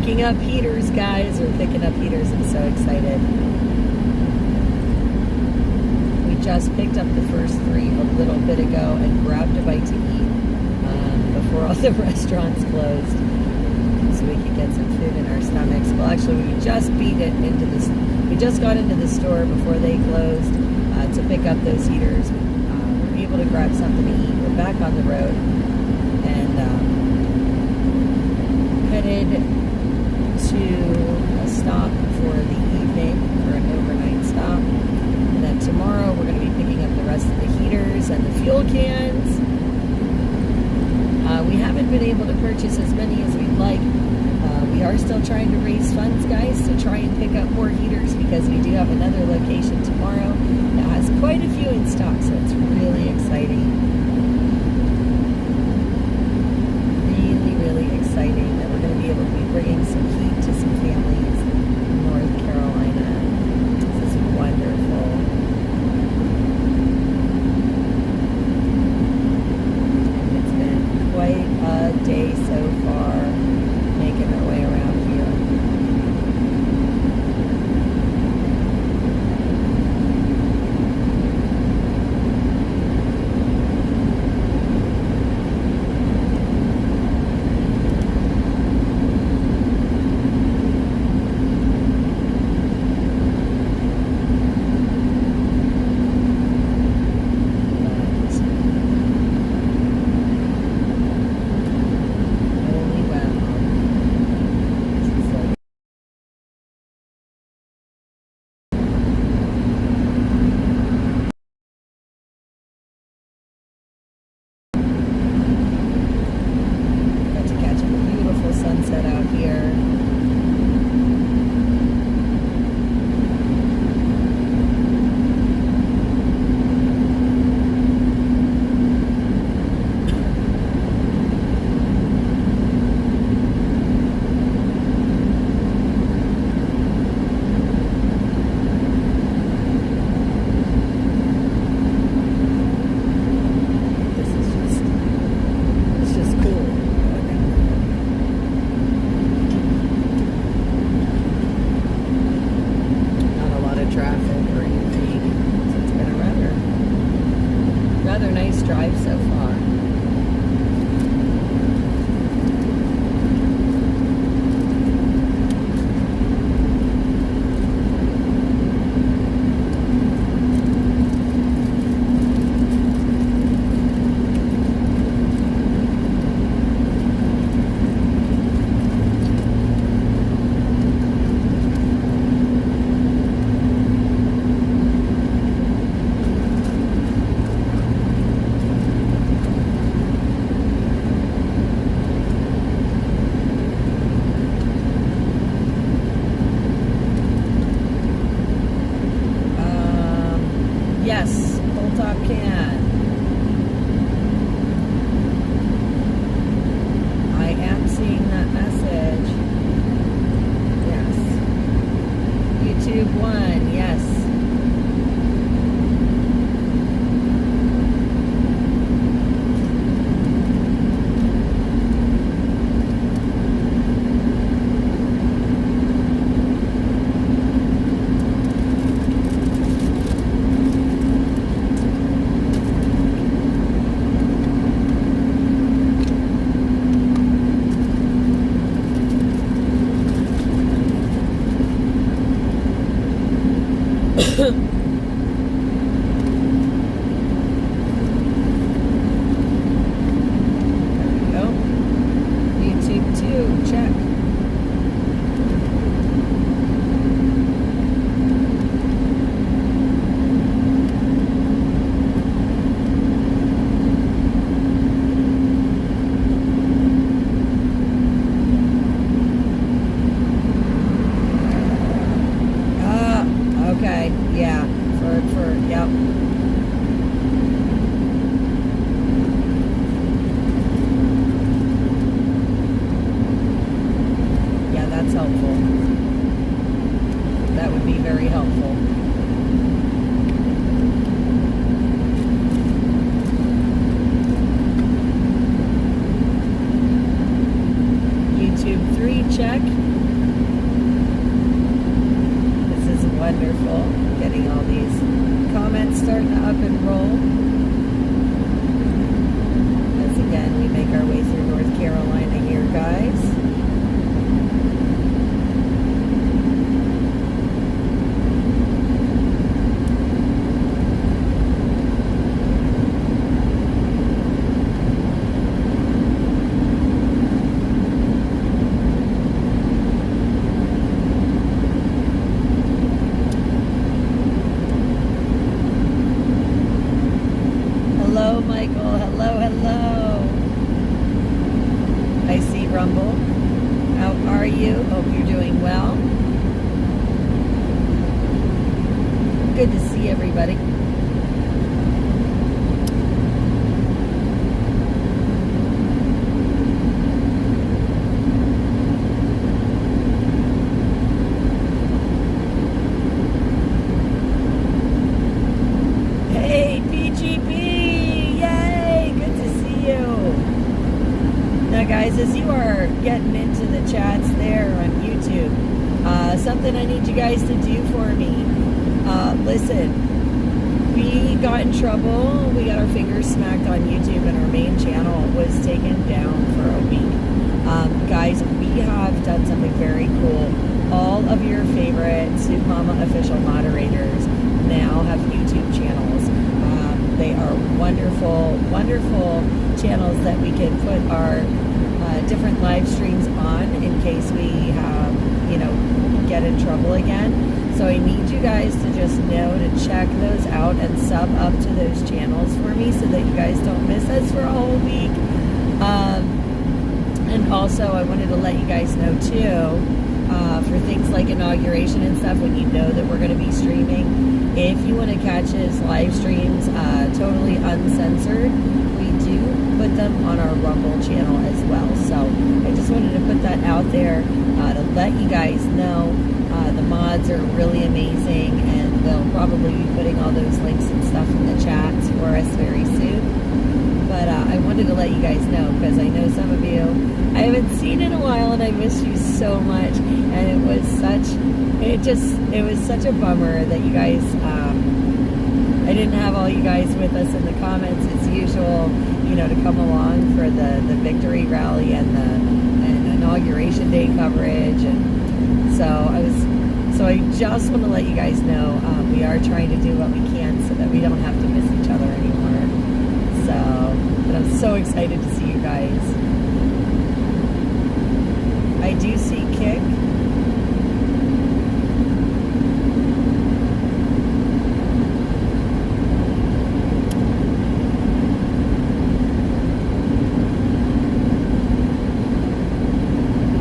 picking up heaters, guys. We're picking up heaters. I'm so excited. We just picked up the first 3 a little bit ago and grabbed a bite to eat before all the restaurants closed, so we could get some food in our stomachs. Well, actually, we just beat it into this. We just got into the store before they closed to pick up those heaters. We were able to grab something to eat. We're back on the road and headed to a stop for the evening, for an overnight stop. And then tomorrow we're going to be picking up the rest of the heaters and the fuel cans. We haven't been able to purchase as many as we'd like. We are still trying to raise funds, guys, to try and pick up more heaters, because we do have another location tomorrow that has quite a few in stock, so it's really exciting. Really exciting that we're going to be able to be bringing some heat to some families in North Carolina. This is wonderful. It's been quite a day so far, making our way around here. Sunset out here. It's just cool. Traffic or anything. So it's been a rather nice drive so far. are you? Hope you're doing well. Good to see everybody. Hey, PGP! Yay! Good to see you. Now, guys, as you are getting into the chats there on YouTube, something I need you guys to do for me. Listen, we got in trouble. We got our fingers smacked on YouTube, and our main channel was taken down for a week. Guys, we have done something very cool. All of your favorite Soup Mama official moderators now have YouTube channels. They are wonderful, wonderful channels that we can put our different live streams on in case we get in trouble again. So I need you guys to just know to check those out and sub up to those channels for me so that you guys don't miss us for a whole week. And also I wanted to let you guys know too, for things like inauguration and stuff, when you know that we're going to be streaming, if you want to catch his live streams totally uncensored, we do put them on our Rumble channel as well. So I just wanted to put that out there to let you guys know. The mods are really amazing, and they'll probably be putting all those links and stuff in the chats for us very soon. But I wanted to let you guys know, because I know some of you I haven't seen in a while, and I miss you so much. And it was such a bummer that you guys, I didn't have all you guys with us in the comments as usual, to come along for the victory rally and the inauguration day coverage. And so I just want to let you guys know, we are trying to do what we can so that we don't have to miss each other anymore. But I'm so excited to see you guys. I do see Kick.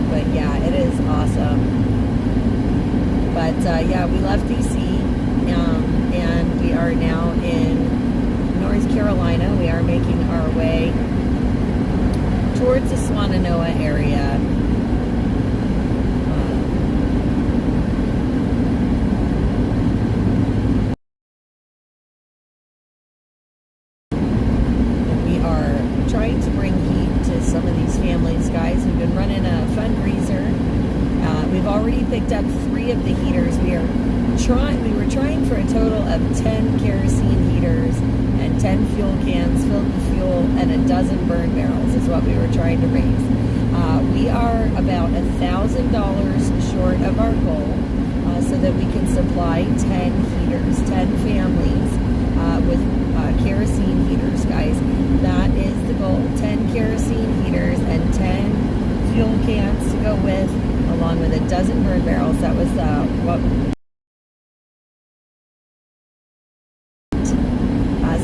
But yeah, it is awesome. But yeah, we left DC, and we are now in North Carolina. We are making our way towards the Swannanoa area. We are trying to bring heat to some of these families, guys. We've been running a fundraiser. We've already picked up 3 of the heaters. We were trying for a total of 10 kerosene heaters and 10 fuel cans filled with fuel and a dozen burn barrels is what we were trying to raise. We are about $1,000 short of our goal, so that we can supply 10 heaters, 10 families with kerosene heaters, guys. That is the goal. 10 kerosene heaters and 10 fuel cans to go with, along with a dozen burn barrels. That was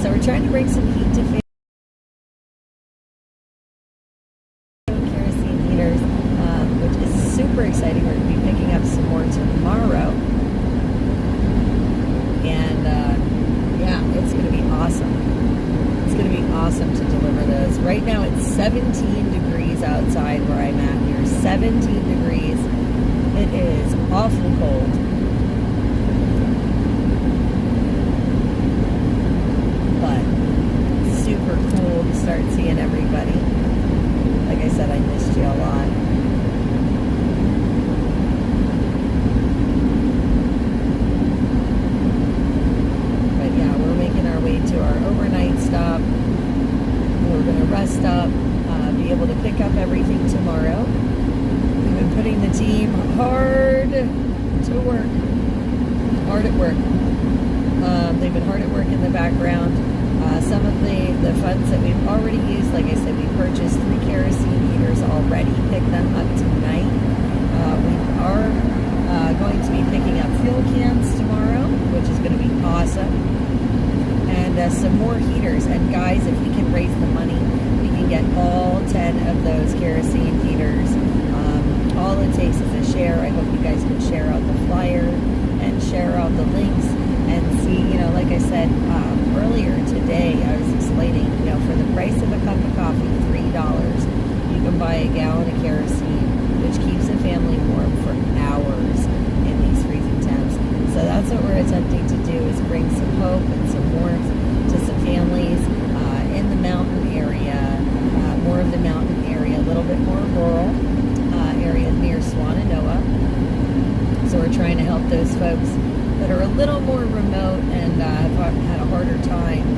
so we're trying to bring some heat to kerosene heaters, which is super exciting. We're going to be picking up some more tomorrow, and yeah, it's going to be awesome. It's going to be awesome to deliver those. Right now it's 17 degrees outside where I'm at here. 17 degrees. It is awful cold. But super cool to start seeing everybody. Like I said, I missed you a lot. But yeah, we're making our way to our overnight stop. We're going to rest up, be able to pick up everything tomorrow. We've been putting the team hard to work. Hard at work. They've been hard at work in the background. Some of the funds that we've already used, like I said, we purchased 3 kerosene heaters already, picked them up tonight. We are going to be picking up fuel cans tomorrow, which is going to be awesome. And some more heaters. And guys, if we can raise the money, we can get all 10 of those kerosene heaters, all all it takes is a share. I hope you guys can share out the flyer and share out the links and see, like I said earlier today, I was explaining, for the price of a cup of coffee, $3, you can buy a gallon of kerosene, which keeps a family warm for hours in these freezing temps. So that's what we're attempting to do, is bring some hope and some warmth to some families in the mountain area, more of the mountain area, a little bit more rural area near Swannanoa. So we're trying to help those folks that are a little more remote and have had a harder time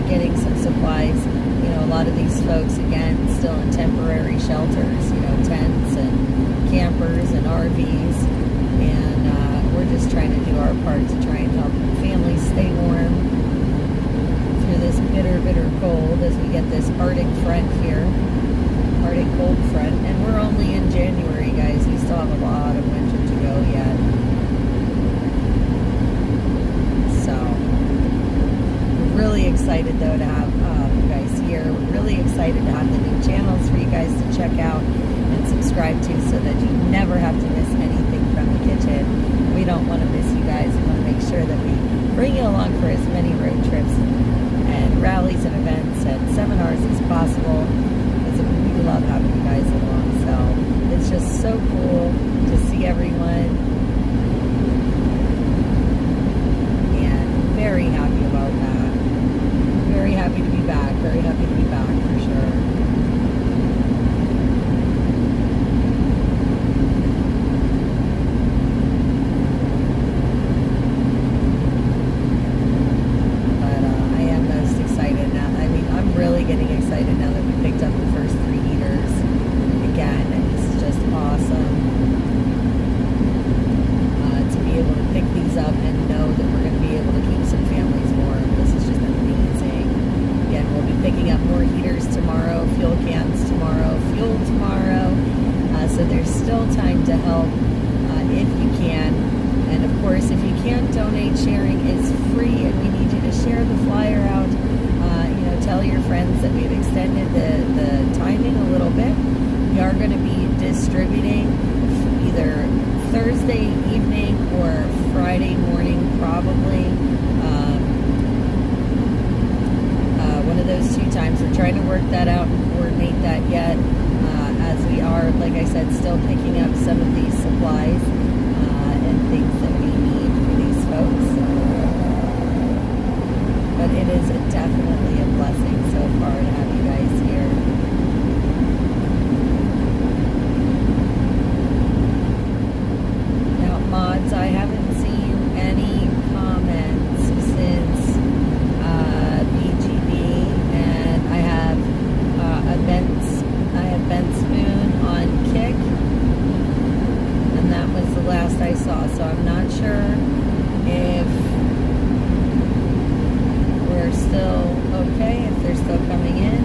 getting some supplies. A lot of these folks, again, still in temporary shelters, tents and campers and RVs. And we're just trying to do our part to try and help families stay warm through this bitter, bitter cold as we get this Arctic front here, Arctic cold front. And we're only in January, guys. We still have a lot of winter to go yet. So, we're really excited, though, to have you guys here. We're really excited to have the new channels for you guys to check out and subscribe to, so that you never have to miss anything from the kitchen. We don't want to miss you guys. We want to make sure that we bring you along for as many road trips and rallies and events and seminars as possible, because we love having you guys along. So it's just so cool to see everyone, and very happy about that. Very happy to be back. Very happy to be back for sure. Really getting excited now that we picked up the first 3 heaters again, and this is just awesome to be able to pick these up and know that we're going to be able to keep some families warm. This is just amazing. Again, we'll be picking up more heaters tomorrow, fuel cans tomorrow, fuel tomorrow, so there's still time to help if you can. And of course, if you can't donate, sharing is free, and we need you to share the flyer out. Tell your friends that we've extended the timing a little bit. We are going to be distributing either Thursday evening or Friday morning, probably. One of those 2 times. We're trying to work that out and coordinate that yet, as we are, like I said, still picking up some of these supplies and things that we need for these folks. But it is definitely a blessing so far to have you guys here. Now, mods, I haven't seen any comments since BGB, and I have Ben Spoon on Kick, and that was the last I saw. So I'm not sure if we're still okay, if they're still coming in.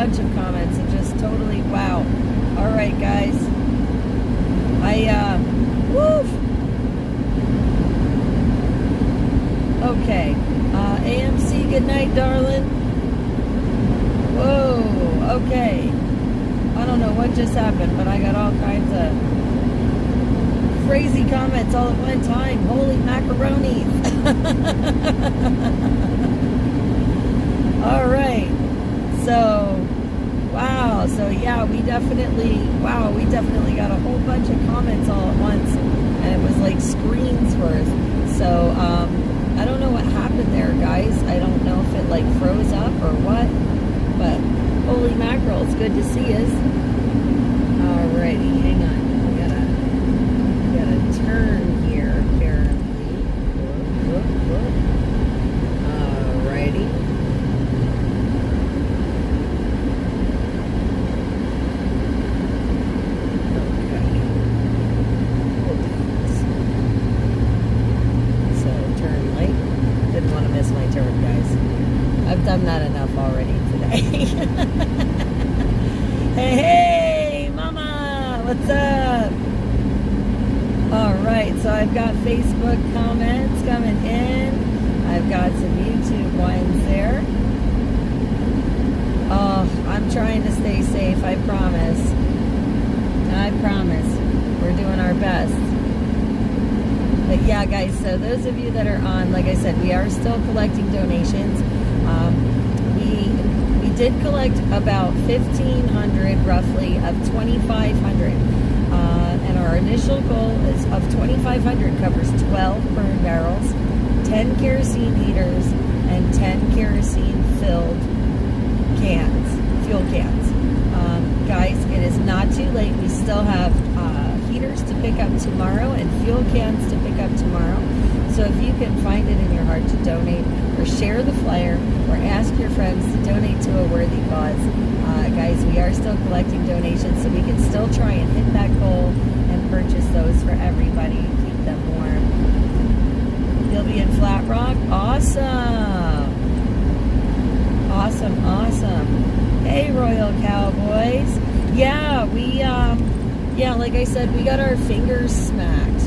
bunch of comments and just totally wow. All right, guys. Woof. Okay. AMC, good night, darling. Whoa. Okay. I don't know what just happened, but I got all kinds of crazy comments all at one time. Holy macaronis. All right. So, wow. So, yeah, we definitely got a whole bunch of comments all at once. And it was like screens worth. So, I don't know what happened there, guys. I don't know if it like froze up or what. But, holy mackerel, it's good to see us. Alrighty, hang on. We gotta turn here, apparently. Whoop. Alrighty. Okay. So, turn light. Didn't want to miss my turn, guys. I've done that enough already today. Hey, Mama, what's up? All right, so I've got Facebook comments coming in. I've got some YouTube ones there. Oh, I'm trying to stay safe, I promise. I promise. We're doing our best. But yeah, guys, so those of you that are on, like I said, we are still collecting donations. We did collect about 1,500 roughly of 2,500. And our initial goal is of 2,500 covers 12 burn barrels, 10 kerosene heaters, and 10 kerosene filled cans, fuel cans. Guys, it is not too late. We still have heaters to pick up tomorrow and fuel cans to pick up tomorrow. So if you can find it in your heart to donate or share the flyer or ask your friends to donate to a worthy cause, guys, we are still collecting donations so we can still try and hit that goal and purchase those for everybody and keep them warm. You'll be in Flat Rock? Awesome. Awesome. Hey, Royal Cowboys. Yeah, like I said, we got our fingers smacked.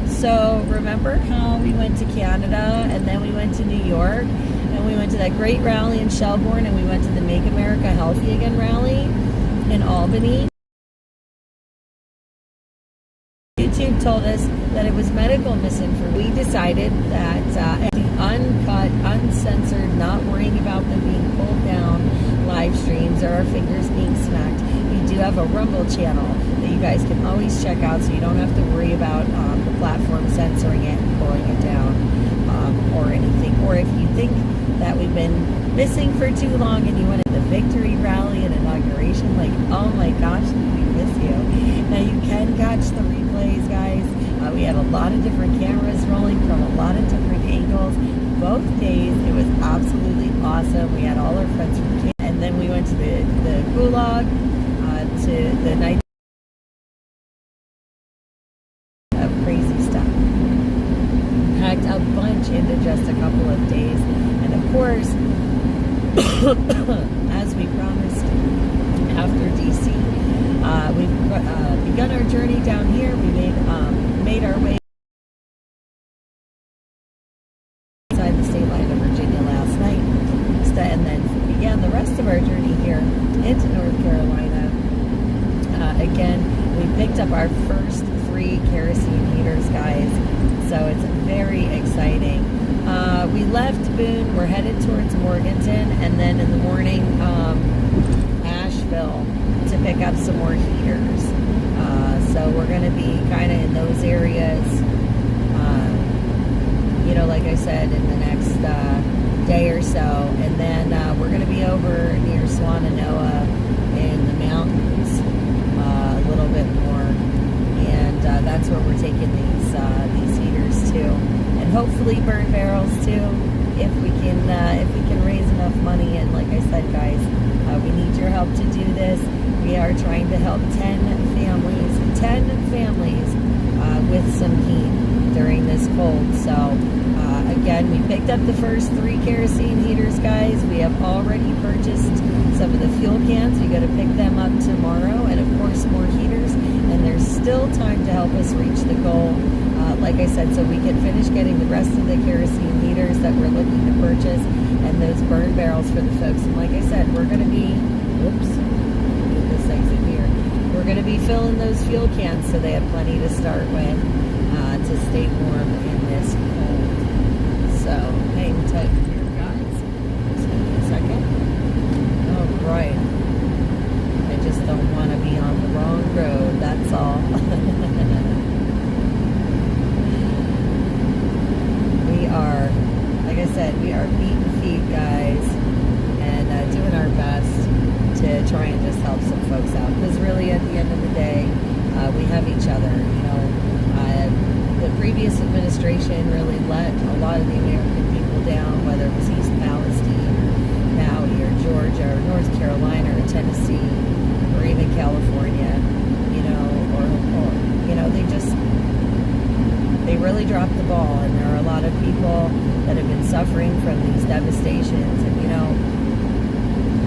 So remember how we went to Canada and then we went to New York and we went to that great rally in Shelbourne and we went to the Make America Healthy Again rally in Albany. YouTube told us that it was medical misinformation. We decided that the uncut, uncensored, not worrying about them being pulled down live streams or our fingers being smacked. We do have a Rumble channel that you guys can always check out so you don't have to worry about the platform censoring it and pulling it down or anything. Or if you think that we've been missing for too long and you went to the victory rally and inauguration, like, oh my gosh, we miss you. Now you can catch the replays, guys. We had a lot of different cameras rolling from a lot of different angles. Both days, it was absolutely awesome. We had all our friends from Canada. And then we went to the Gulag, to the night of crazy stuff. Packed a bunch into just a couple of days. And of course, as we promised after DC, we've begun our journey down here. We made our way inside the state line of Virginia last night, and then began the rest of our journey here into North Carolina. Again, we picked up our first 3 kerosene heaters, guys, so it's very exciting. We left Boone, we're headed towards Morganton, and then in the morning, Asheville to pick up some more heaters. So we're going to be kind of in those areas, like I said, in the next day or so. And then we're going to be over near Swannanoa in the mountains a little bit more. And that's where we're taking these heaters to. And hopefully burn barrels too, if we can raise enough money. And like I said, guys, we need your help to do this. We are trying to help 10 families with some heat during this cold. So again, we picked up the first 3 kerosene heaters, guys. We have already purchased some of the fuel cans. We got to pick them up tomorrow, and of course more heaters, and there's still time to help us reach the goal, like I said, so we can finish getting the rest of the kerosene heaters that we're looking to purchase, and those burn barrels for the folks. And like I said, we're going to be, this exit here, we're going to be filling those fuel cans so they have plenty to start with, to stay warm in this cold. So hang tight here, guys. Just give me a second. All right. I just don't want to be on the wrong road, that's all. We are, like I said, we are beating feet, guys, and doing our best to try and just help some folks out. Because really, at the end of the day, we have each other. You know, the previous administration really let a lot of the American people down, whether it was East Palestine, or Maui, or Georgia, or North Carolina, or Tennessee, or even California. You know, or you know, they really dropped the ball, and there are a lot of people that have been suffering from these devastations. And you know,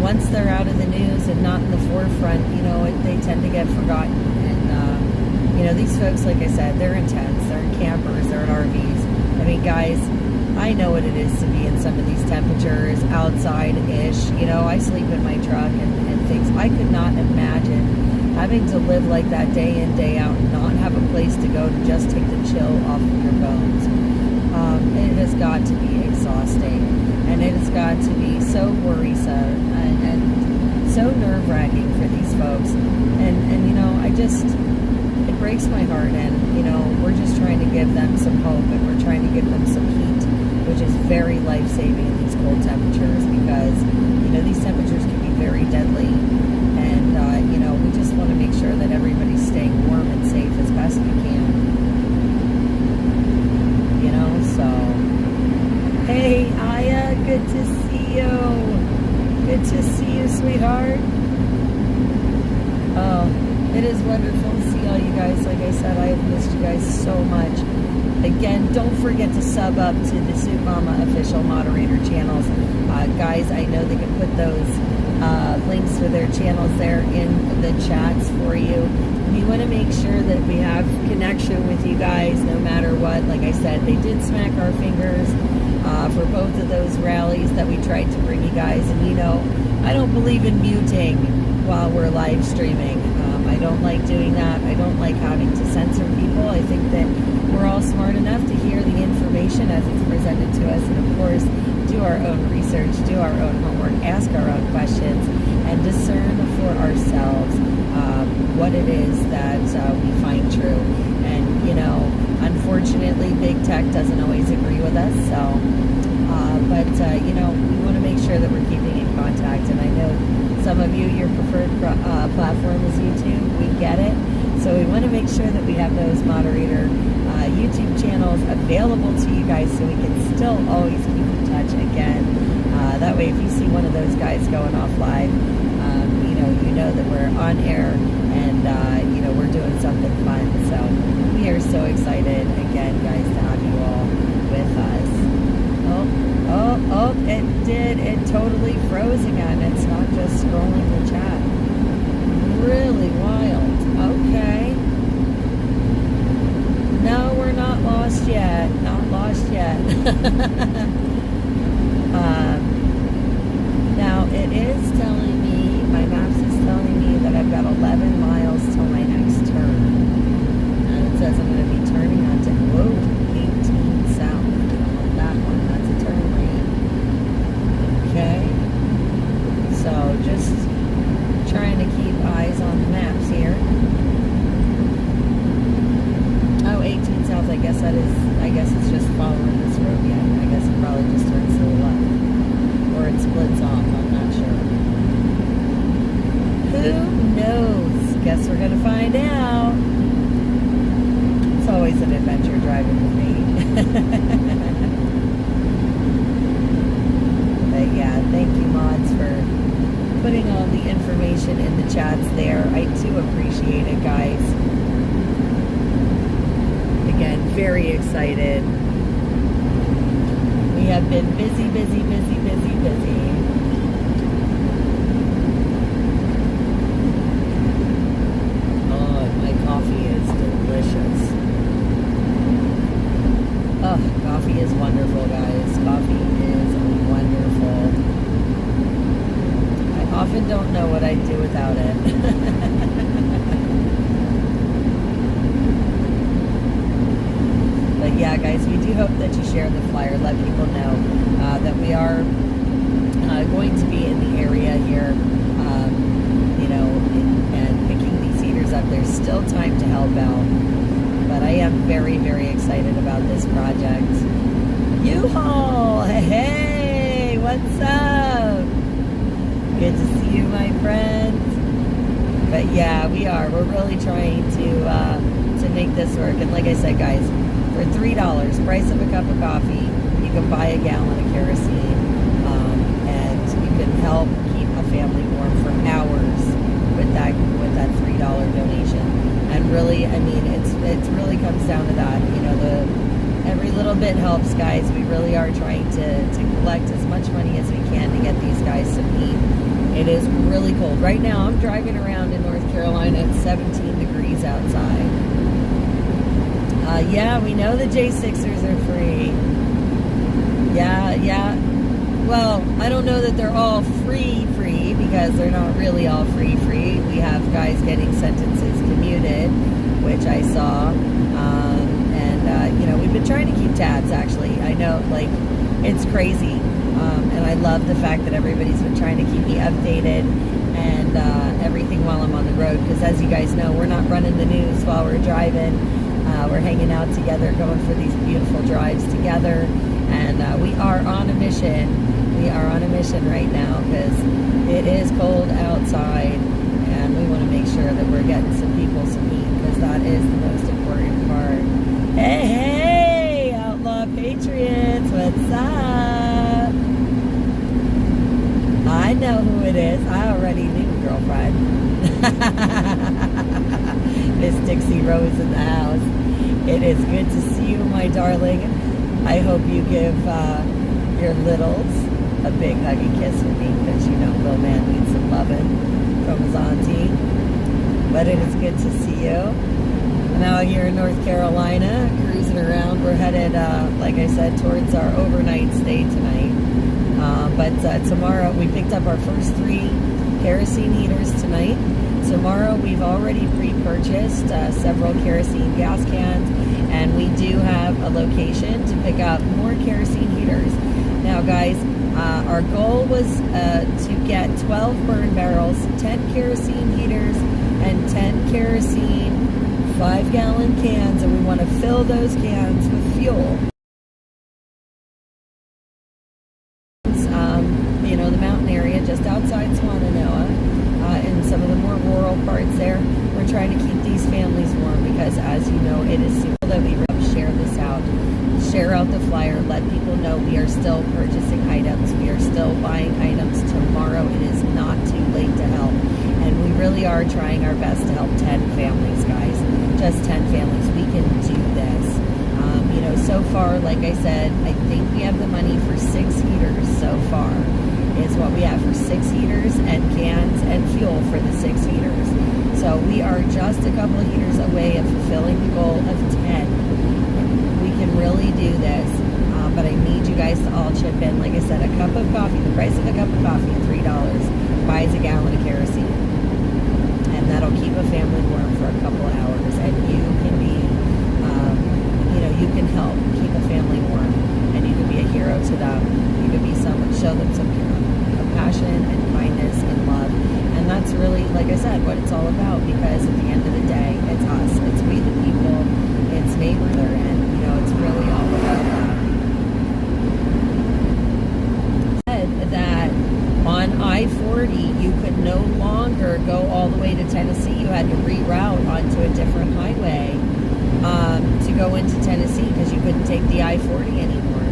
once they're out of the news and not in the forefront, you know, they tend to get forgotten. And you know, these folks, like I said, they're in tents, they're in campers, they're in RVs. I mean, guys, I know what it is to be in some of these temperatures, outside-ish. You know, I sleep in my truck and things. I could not imagine having to live like that day in, day out, and not have a place to go to just take the chill off of your bones. It has got to be exhausting, and it has got to be so worrisome and so nerve-wracking for these folks. And you know, it breaks my heart, and you know, we're just trying to give them some hope, and we're trying to give them some heat, which is very life-saving in these cold temperatures, because you know, these temperatures can be very deadly. And you know, we just want to make sure that everybody's staying warm and safe as best we can. You know, so hey, Aya, good to see you. Good to see you, sweetheart. Oh, it is wonderful to see all you guys. Like I said, I have missed you guys so much. Again, don't forget to sub up to the Soup Mama official moderator channels. Guys, I know they can put those links to their channels there in the chats for you. We want to make sure that we have connection with you guys no matter what. Like I said, they did smack our fingers for both of those rallies that we tried to bring you guys. And you know, I don't believe in muting while we're live streaming. I don't like doing that. I don't like having to censor people. I think that we're all smart enough to hear the information as it's presented to us, and of course, do our own research, do our own homework, ask our own questions, and discern for ourselves what it is that we find true. And, you know, unfortunately, big tech doesn't always agree with us, so, but, you know, we want to make sure that we're keeping in contact. And I know some of you, your preferred platform is YouTube. We get it. So we want to make sure that we have those moderator YouTube channels available to you guys, so we can still always keep in touch again. That way, if you see one of those guys going off live, you know that we're on air, and you know, we're doing something fun. So we are so excited again, guys, to have you all with us. Oh, it totally froze again. It's not just scrolling the chat. Really wild. Okay. No, we're not lost yet. Not lost yet. Now, it is telling me, my maps is telling me that I've got 11 miles till my next turn. And it says I'm going to be turning onto, 18 south. On that one, that's a turn lane. Okay. So, just trying to keep eyes on the maps here. Oh, 18 south, I guess it's just following this road yet. I guess it probably just turns to the left. Or it splits off, I'm not sure. Who knows? Guess we're gonna find out. It's always an adventure driving with me. But yeah, thank you, mods, for putting all the information in the chats there. I do appreciate it, guys. Again, very very excited. We have been busy. Oh, my coffee is delicious. Oh, coffee is wonderful, guys. Coffee is wonderful. I often don't know what I'd do without it. But yeah, guys, we do hope that you share the flyer. Let people know that we are going to be in the area here, you know, and picking these heaters up. There's still time to help out. But I am very excited about this project. U-Haul! Hey, what's up? Good to see you, my friend. But yeah, we're really trying to make this work. And like I said, guys, for $3, price of a cup of coffee, you can buy a gallon of kerosene, and you can help keep a family warm for hours with that $3 donation. And really, I mean, it really comes down to that. You know, every little bit helps, guys. We really are trying to collect as much money as we can to get these guys some heat. It is really cold. Right now, I'm driving around in North Carolina at 17 degrees outside. Yeah, we know the J6ers are free. Yeah. Well, I don't know that they're all free, because they're not really all free. We have guys getting sentences commuted, which I saw. And, you know, we've been trying to keep tabs, actually. I know, like, it's crazy. And I love the fact that everybody's been trying to keep me updated and everything while I'm on the road. Because as you guys know, we're not running the news while we're driving. We're hanging out together, going for these beautiful drives together. And we are on a mission. We are on a mission right now because it is cold outside. And we want to make sure that we're getting some people some heat, because that is the most important part. Hey, Outlaw Patriots, what's up? I know who it is. I already knew, girlfriend. Miss Dixie Rose in the house. It is good to see you, my darling. I hope you give your littles a big huggy kiss for me, because you know Will Man needs some loving from his auntie. But it is good to see you. I'm out here in North Carolina, cruising around. We're headed, like I said, towards our overnight stay tonight. But tomorrow, we picked up our first 3 kerosene heaters tonight. Tomorrow, we've already pre-purchased several kerosene gas cans, and we do have a location to pick up more kerosene heaters. Now, guys, our goal was to get 12 burn barrels, 10 kerosene heaters, and 10 kerosene 5-gallon cans, and we want to fill those cans with fuel. You know, the mountain area just outside Swannanoa, in some of the more rural parts there, we're trying to keep these families warm, because as you know, it is super that we share this out. Share out the flyer, let people know we are still purchasing items, we are still buying items tomorrow. It is not too late to help, and we really are trying our best to help 10 families, guys. Just 10 families. We can do this. You know, so far, like I said, I think we have the money for 6 heaters so far, is what we have for 6 heaters and cans and fuel for the 6 heaters. So we are just a couple of heaters away of fulfilling the goal of 10. We can really do this, but I need you guys to all chip in. Like I said, a cup of coffee, the price of a cup of coffee, $3, buys a gallon of kerosene. And that'll keep a family warm for a couple of hours. And you can be, you know, you can help keep a family warm. And you can be a hero to them. You can be someone, show them some compassion and kindness and love. And that's really, like I said, what it's all about. Because at the end of the day, it's us. It's we the people. It's neighbor. And, you know, it's really all about that. That on I-40, you could no longer go all the way to Tennessee. You had to reroute onto a different highway to go into Tennessee, because you couldn't take the I-40 anymore.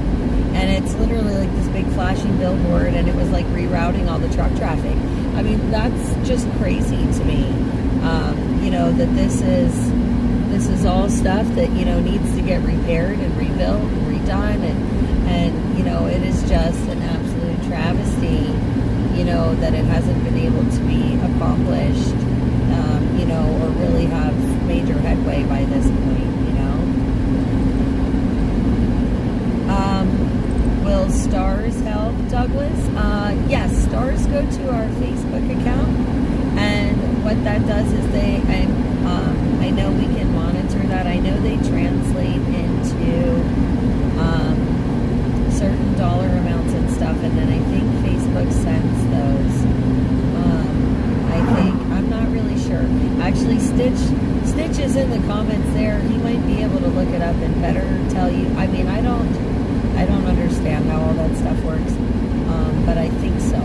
And it's literally like this big flashing billboard, and it was like rerouting all the truck traffic. I mean, that's just crazy to me. You know, that this is this is all stuff that, needs to get repaired and rebuilt and redone. And it is just an absolute travesty, that it hasn't been able to be accomplished, or really have major headway by this point, Will stars help, Douglas? Yes, stars go to our Facebook account, and what that does is I know we can monitor that. I know they translate into certain dollar amounts and stuff, and then I think Facebook sends those. I'm not really sure. Actually, Stitch is in the comments there. He might be able to look it up and better tell you. I mean, I don't understand how all that stuff works, but I think so.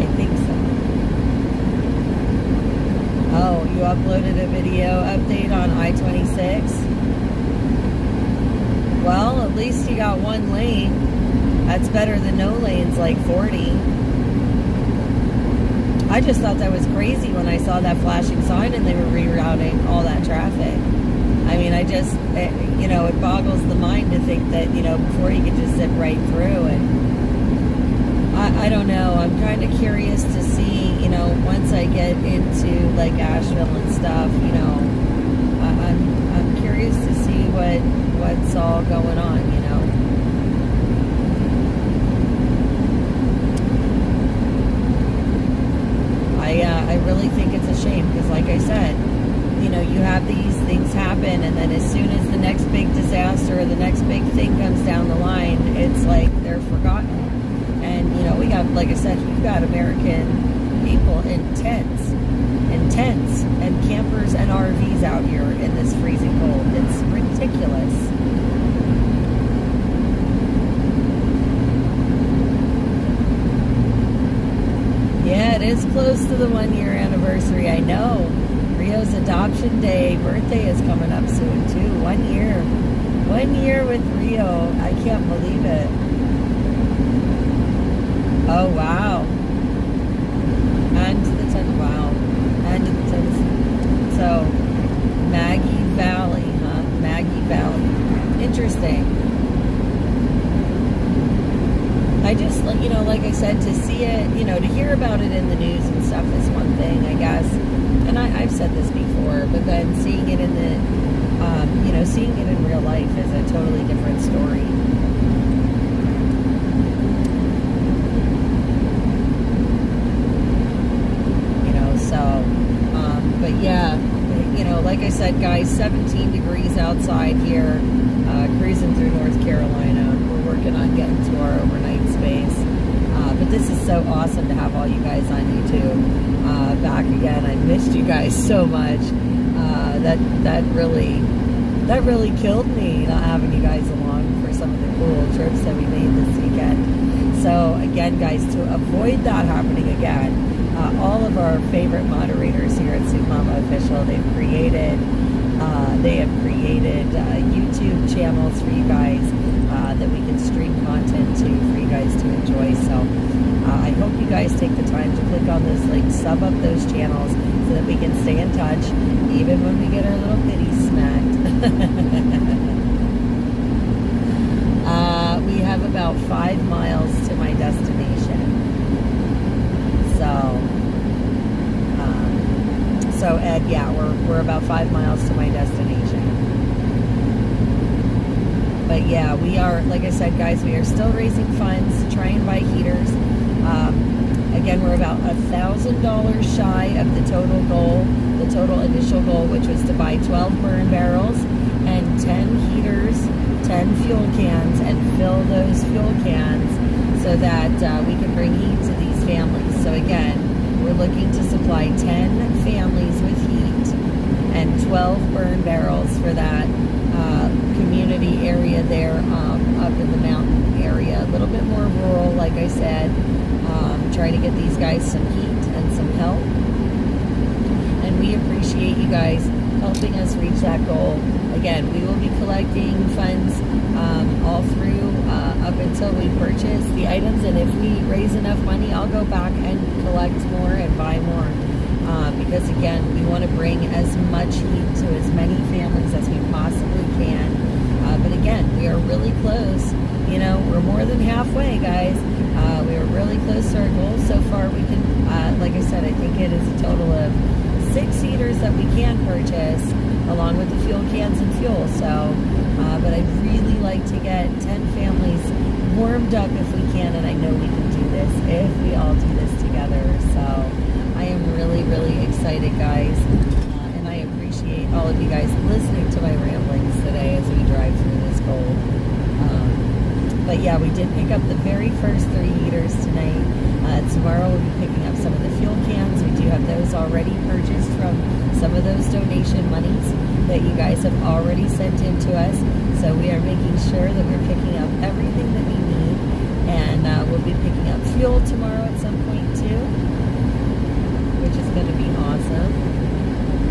I think so. Oh, you uploaded a video update on I-26? Well, at least you got one lane. That's better than no lanes like 40. I just thought that was crazy when I saw that flashing sign and they were rerouting all that traffic. I mean, it boggles the mind to think that, before you could just zip right through. And I don't know. I'm kind of curious to see, once I get into like Asheville and stuff, I'm curious to see what's all going on, I really think it's a shame because, like I said, you have these things happen, and then as soon as the next big disaster or the next big thing comes down the line, it's like they're forgotten. And we got, like I said, we've got American people in tents and campers and RVs out here in this freezing cold. It's ridiculous. Yeah, it is close to the 1-year anniversary. I know. Rio's adoption day, birthday is coming up soon too. 1 year. 1 year with Rio. I can't believe it. Oh, wow. And to the 10th. Wow. And to the 10th. So, Maggie Valley, huh? Maggie Valley. Interesting. I just, like I said, to see it, to hear about it in the news and stuff is one thing, I guess. And I've said this before, but then seeing it in seeing it in real life is a totally different story. But yeah, like I said, guys, 17 degrees outside here, cruising through North Carolina. We're working on getting to our overnight space. But this is so awesome to have all you guys on YouTube. Back again. I missed you guys so much. That really killed me, not having you guys along for some of the cool trips that we made this weekend. So again, guys, to avoid that happening again, all of our favorite moderators here at Soup Mama Official, they have created YouTube channels for you guys that we can stream content to for you guys to enjoy. So I hope you guys take the time to click on those links, sub up those channels so that we can stay in touch even when we get our little pitties smacked. We have about 5 miles to my destination. So Ed, yeah, we're about 5 miles to my destination. But yeah, we are, like I said, guys, we are still raising funds to try and buy heaters. Again, we're about $1,000 shy of the total goal, the total initial goal, which was to buy 12 burn barrels and 10 heaters, 10 fuel cans, and fill those fuel cans so that we can bring heat to these families. So again, we're looking to supply 10 families with heat and 12 burn barrels for that community area there up in the mountain area. A little bit more rural, like I said. Trying to get these guys some heat and some help. And we appreciate you guys helping us reach that goal. Again, we will be collecting funds all through up until we purchase the items. And if we raise enough money, I'll go back and collect more and buy more. because again, we want to bring as much heat to as many families as we possibly can. But again, we are really close. You know, we're more than halfway, guys. We are really close to our goal. So far, we can, like I said, I think it is a total of 6 heaters that we can purchase, along with the fuel cans and fuel. So, but I'd really like to get 10 families warmed up if we can, and I know we can do this if we all do this together. So I am really, really excited, guys, and I appreciate all of you guys listening to my ramblings today as we drive through this cold. But yeah, we did pick up the very first 3 heaters tonight. Tomorrow we'll be picking up some of the fuel cans. We do have those already purchased from some of those donation monies that you guys have already sent in to us. So we are making sure that we're picking up everything that we need. And we'll be picking up fuel tomorrow at some point too, which is going to be awesome.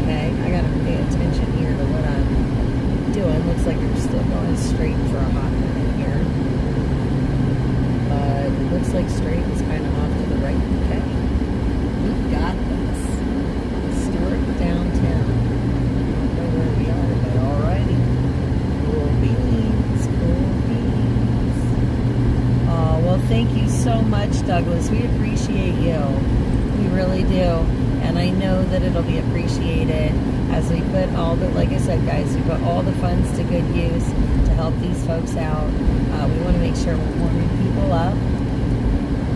Okay, I got to pay attention here to what I'm doing. Looks like we're still going straight for a hot minute here. But it looks like straight is kind of off to the right. Okay, we got this. Historic downtown. I don't know where we are, but alrighty. Cool beans, cool beans. Oh, well, thank you so much, Douglas. We appreciate you. We really do. And I know that it'll be appreciated as we put all the, like I said, guys, we put all the funds to good use to help these folks out. We want to make sure we're warming people up.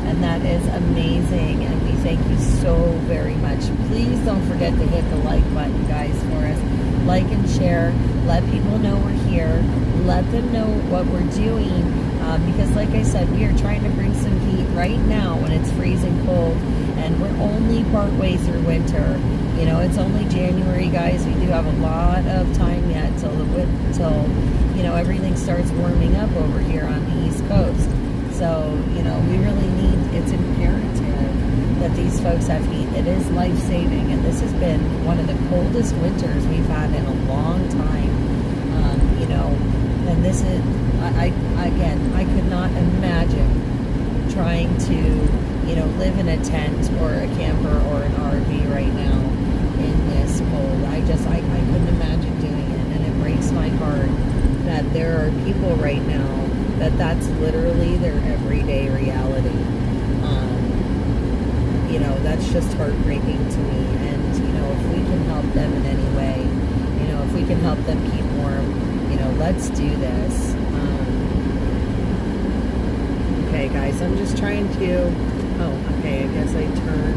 And that is amazing. And we thank you so very much. Please don't forget to hit the like button, guys, for us. Like and share. Let people know we're here. Let them know what we're doing. Because like I said, we are trying to bring some heat right now when it's freezing cold. And we're only part way through winter. You know, it's only January, guys. We do have a lot of time yet till you know, everything starts warming up over here on the East Coast. So, you know, we really need, it's imperative that these folks have heat. It is life-saving, and this has been one of the coldest winters we've had in a long time. You know, and this is, again, I could not imagine trying to, you know, live in a tent or a camper or an RV right now in this cold. I couldn't imagine doing it, and it breaks my heart that there are people right now that's literally their everyday reality. You know, that's just heartbreaking to me. And, you know, if we can help them in any way, you know, if we can help them keep warm, you know, let's do this. Okay, guys, I'm just trying to, oh, okay, I guess I turn,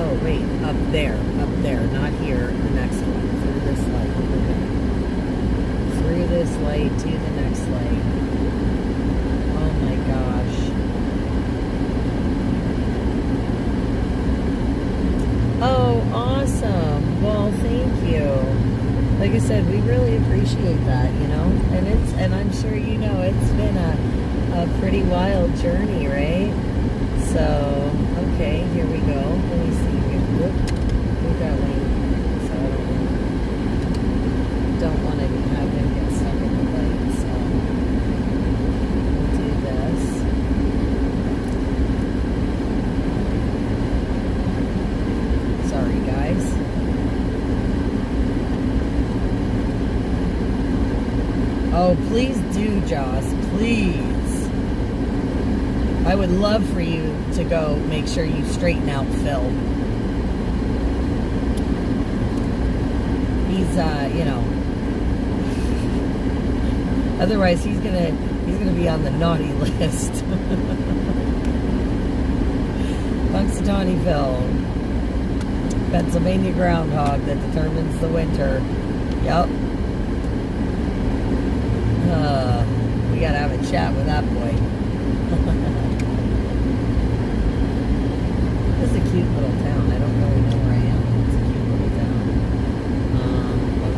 oh, wait, up there, not here, the next one, through this light, okay. Through this light to the next light. Oh my gosh. Oh, awesome. Well, thank you. Like I said, we really appreciate that, you know, and I'm sure you know it's been a pretty wild journey, right? So, okay, here we go. Let me see here. Whoop, move that way. So I don't want to have him get stuck in the light. So we'll do this. Sorry, guys. Oh, please do, Joss. Please. I would love for you to go make sure you straighten out Phil. He's, you know, otherwise he's gonna be on the naughty list. Punxsutawney Phil, Pennsylvania groundhog that determines the winter. Yep. We gotta have a chat with that boy. This is a cute little town. I don't really know where I am. It's a cute little town.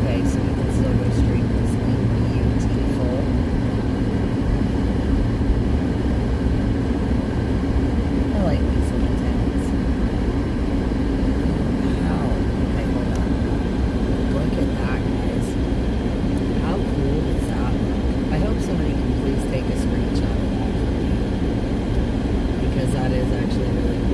Okay, so we can still go straight to this thing. Beautiful. I like these little towns. Wow. Okay, hold on. Look at that, guys. How cool is that? I hope somebody can please take a screenshot of that for me, because that is actually really cool.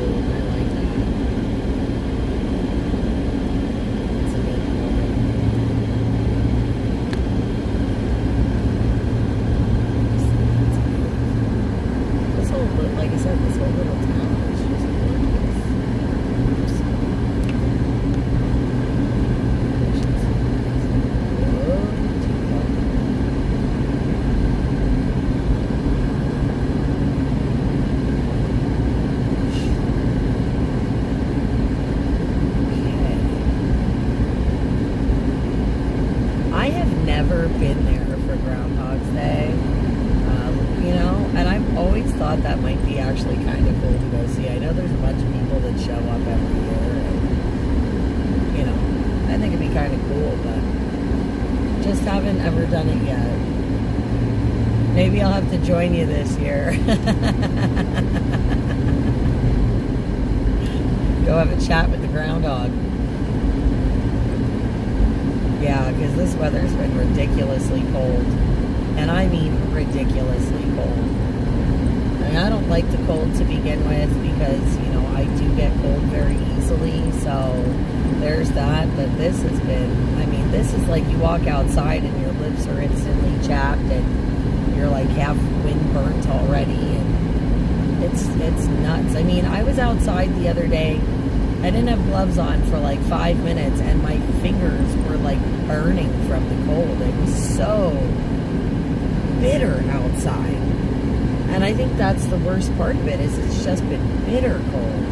never been there for Groundhog's Day. You know, and I've always thought that might be actually kind of cool to go see. I know there's a bunch of people that show up every year, and, you know, I think it'd be kind of cool, but just haven't ever done it yet. Maybe I'll have to join you this year. Go have a chat with the groundhog. Yeah, because this weather's been ridiculously cold. And I mean ridiculously cold. I mean, I don't like the cold to begin with because, you know, I do get cold very easily. So there's that. But this has been, I mean, this is like you walk outside and your lips are instantly chapped and you're like half wind burnt already. And it's nuts. I mean, I was outside the other day. I didn't have gloves on for like 5 minutes and my fingers were like burning from the cold. It was so bitter outside. And I think that's the worst part of it is it's just been bitter cold.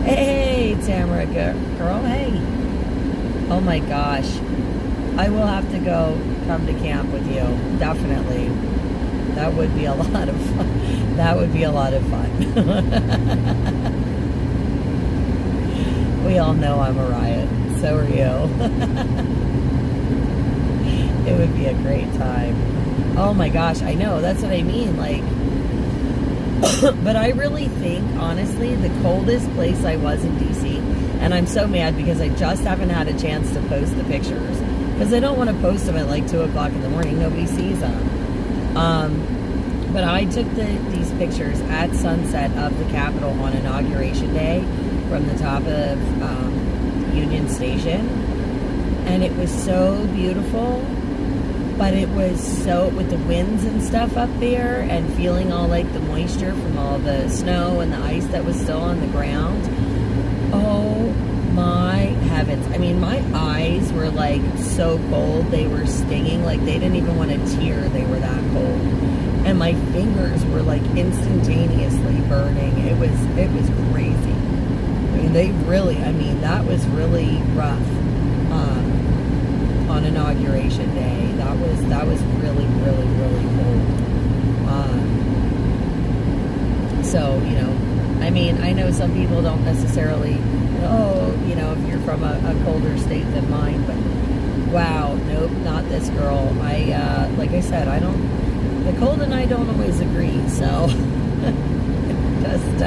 Hey, Tamara girl, hey. Oh my gosh. I will have to come to camp with you. Definitely. That would be a lot of fun. That would be a lot of fun. We all know I'm a riot. So are you. It would be a great time. Oh my gosh, I know. That's what I mean. Like, but I really think, honestly, the coldest place I was in DC, and I'm so mad because I just haven't had a chance to post the pictures because I don't want to post them at like 2 o'clock in the morning. Nobody sees them. But I took these pictures at sunset of the Capitol on Inauguration Day from the top of Union Station, and it was so beautiful. But it was so, with the winds and stuff up there and feeling all like the moisture from all the snow and the ice that was still on the ground. Oh my heavens. I mean, my eyes were like so cold. They were stinging. Like they didn't even want to tear. They were that cold. And my fingers were like instantaneously burning. It was crazy. I mean, that was really rough. On Inauguration Day, that was really, really, really cold. So, you know, I mean, I know some people don't necessarily, you know, if you're from a colder state than mine, but wow, nope, not this girl. Like I said, the cold and I don't always agree, so just,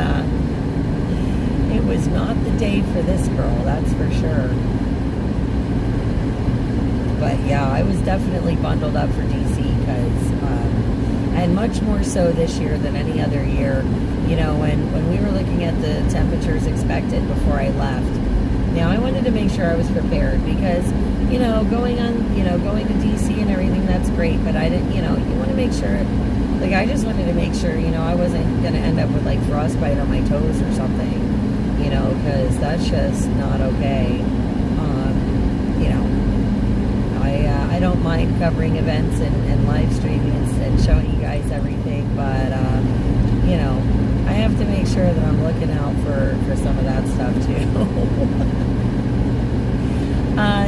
it was not the day for this girl, that's for sure. But yeah, I was definitely bundled up for DC because, and much more so this year than any other year. You know, when we were looking at the temperatures expected before I left, now I wanted to make sure I was prepared because, you know, going to DC and everything, that's great. But I didn't, you know, you want to make sure, like I just wanted to make sure, you know, I wasn't going to end up with like frostbite on my toes or something, you know, because that's just not okay. You know. I don't mind covering events and live streaming and showing you guys everything, but, you know, I have to make sure that I'm looking out for some of that stuff, too.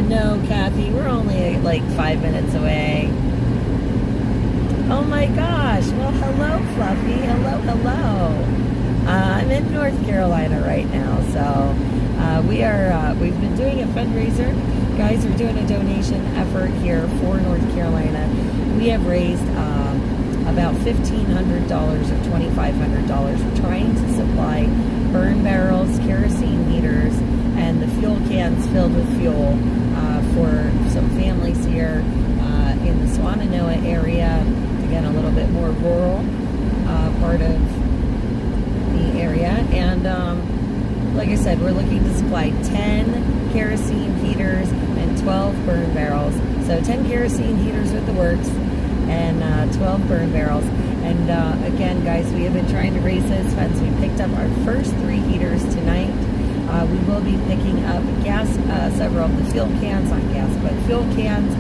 No, Kathy, we're only like 5 minutes away. Oh, my gosh. Well, hello, Fluffy. Hello. I'm in North Carolina right now, so we've been doing a fundraiser. Guys, we're doing a donation effort here for North Carolina. We have raised about $1,500 or $2,500. We're trying to supply burn barrels, kerosene heaters, and the fuel cans filled with fuel for some families here in the Swannanoa area. Again, a little bit more rural part of the area. And like I said, we're looking to supply 10 kerosene heaters and 12 burn barrels. So 10 kerosene heaters with the works and 12 burn barrels. And again, guys, we have been trying to raise those funds. We picked up our first 3 heaters tonight. We will be picking up several of the fuel cans, not gas, but fuel cans.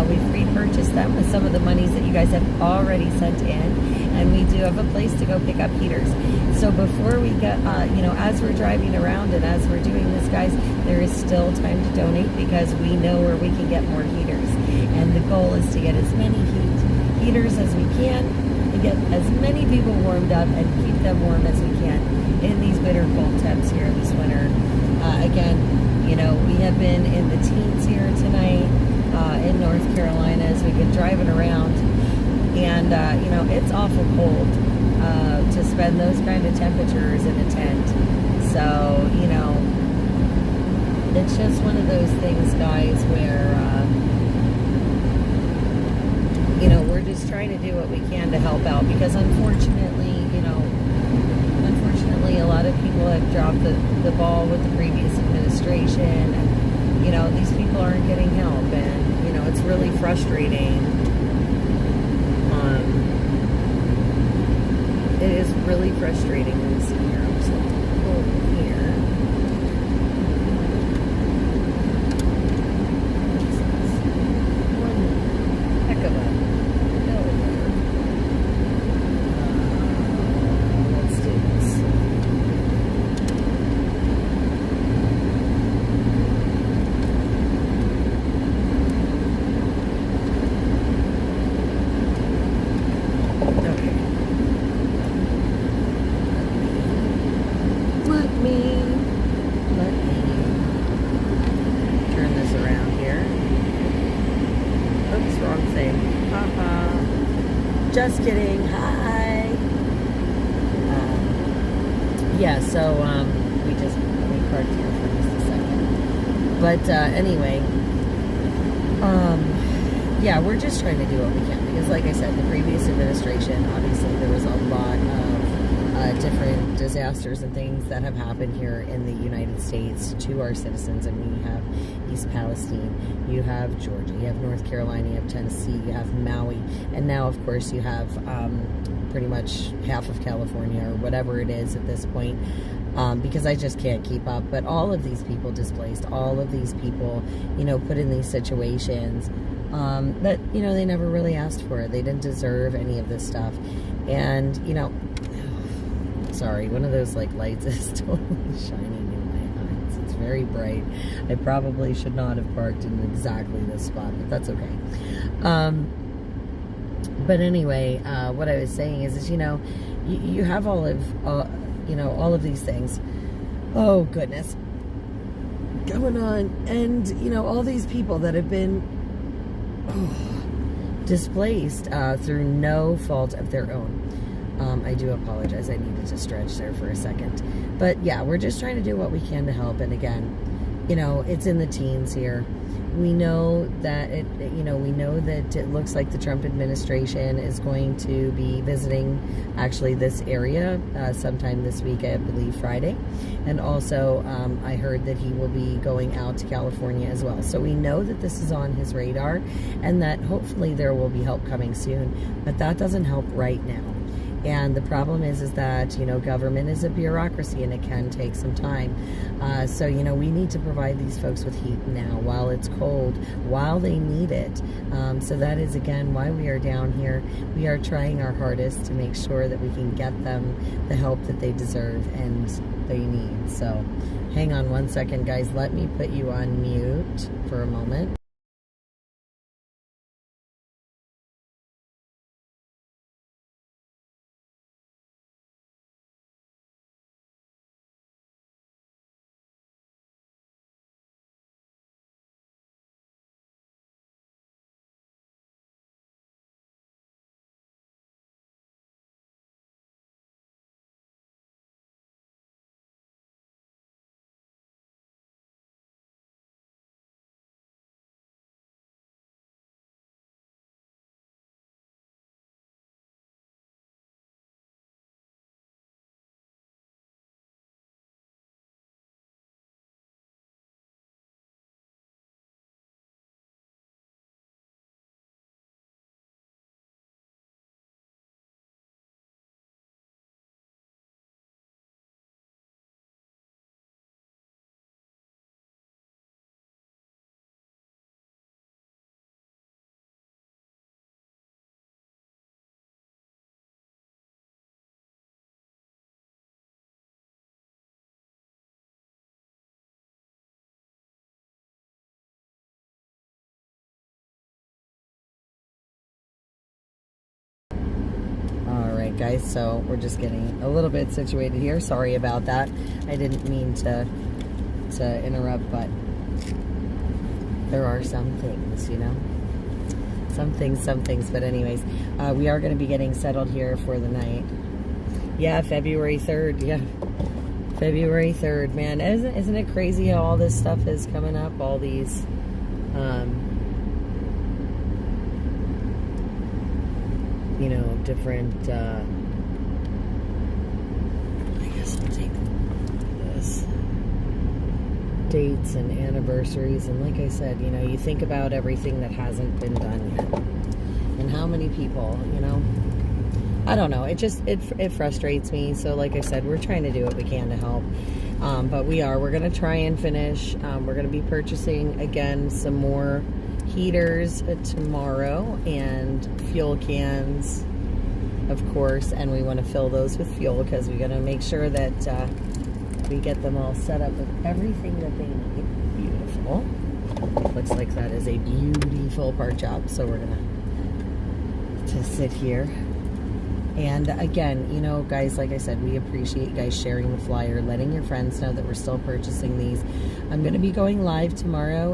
We've repurchased them with some of the monies that you guys have already sent in. and we do have a place to go pick up heaters. So before we get, as we're driving around and as we're doing this, guys, there is still time to donate because we know where we can get more heaters. And the goal is to get as many heaters as we can and get as many people warmed up and keep them warm as we can in these bitter cold temps here this winter. Again, we have been in the teens here tonight in North Carolina as we've been driving around. And, it's awful cold to spend those kind of temperatures in a tent. So, it's just one of those things, guys, where, we're just trying to do what we can to help out because unfortunately, a lot of people have dropped the ball with the previous administration and, these people aren't getting help and, it's really frustrating. It is really frustrating. Let me see here. I'm just going to pull over here. One heck of a elevator. Let's do this. Let me turn this around here. Oops, wrong thing. Just kidding. Hi. So we parked here for just a second. But anyway, we're just trying to do what we can because, like I said, the previous administration, obviously, there was a lot of different disasters and things that have happened here in the United States to our citizens. I mean, you have East Palestine, you have Georgia, you have North Carolina, you have Tennessee, you have Maui, and now, of course, you have pretty much half of California or whatever it is at this point, because I just can't keep up. But all of these people displaced, all of these people, put in these situations that, they never really asked for. They didn't deserve any of this stuff. And, sorry, one of those lights is totally shining in my eyes. It's very bright. I probably should not have parked in exactly this spot, but that's okay. But anyway, what I was saying is you have all of these things. Oh goodness, going on, and all these people that have been displaced through no fault of their own. I do apologize. I needed to stretch there for a second. But yeah, we're just trying to do what we can to help. And again, it's in the teens here. We know that it looks like the Trump administration is going to be visiting actually this area sometime this week, I believe Friday. And also I heard that he will be going out to California as well. So we know that this is on his radar and that hopefully there will be help coming soon. But that doesn't help right now. And the problem is that, government is a bureaucracy and it can take some time. So, we need to provide these folks with heat now while it's cold, while they need it. So that is, again, why we are down here. We are trying our hardest to make sure that we can get them the help that they deserve and they need. So hang on one second, guys. Let me put you on mute for a moment. minute, guys. So we're just getting a little bit situated here. Sorry about that. I didn't mean to interrupt, but there are some things, you know. Some things. But anyways, we are going to be getting settled here for the night. Yeah, February 3rd. Yeah, February 3rd. Man, isn't it crazy how all this stuff is coming up? All these... you know, different, I guess I'll take this, dates and anniversaries, and like I said, you know, you think about everything that hasn't been done yet, and how many people, you know, I don't know, it frustrates me. So like I said, we're trying to do what we can to help, but we're going to try and finish. We're going to be purchasing, again, some more heaters tomorrow, and fuel cans, of course, and we want to fill those with fuel because we're going to make sure that we get them all set up with everything that they need. Beautiful. Looks like that is a beautiful part job. So we're going to sit here. And again, you know, guys, like I said, we appreciate you guys sharing the flyer, letting your friends know that we're still purchasing these. I'm going to be going live tomorrow.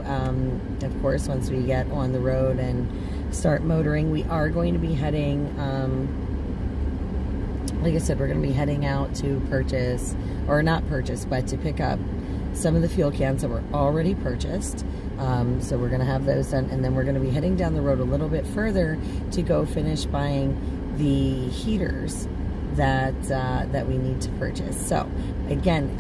Of course, once we get on the road and start motoring, we are going to be heading, like I said, we're going to be heading out to purchase, or not purchase, but to pick up some of the fuel cans that were already purchased. So we're going to have those done, and then we're going to be heading down the road a little bit further to go finish buying the heaters that we need to purchase. So again,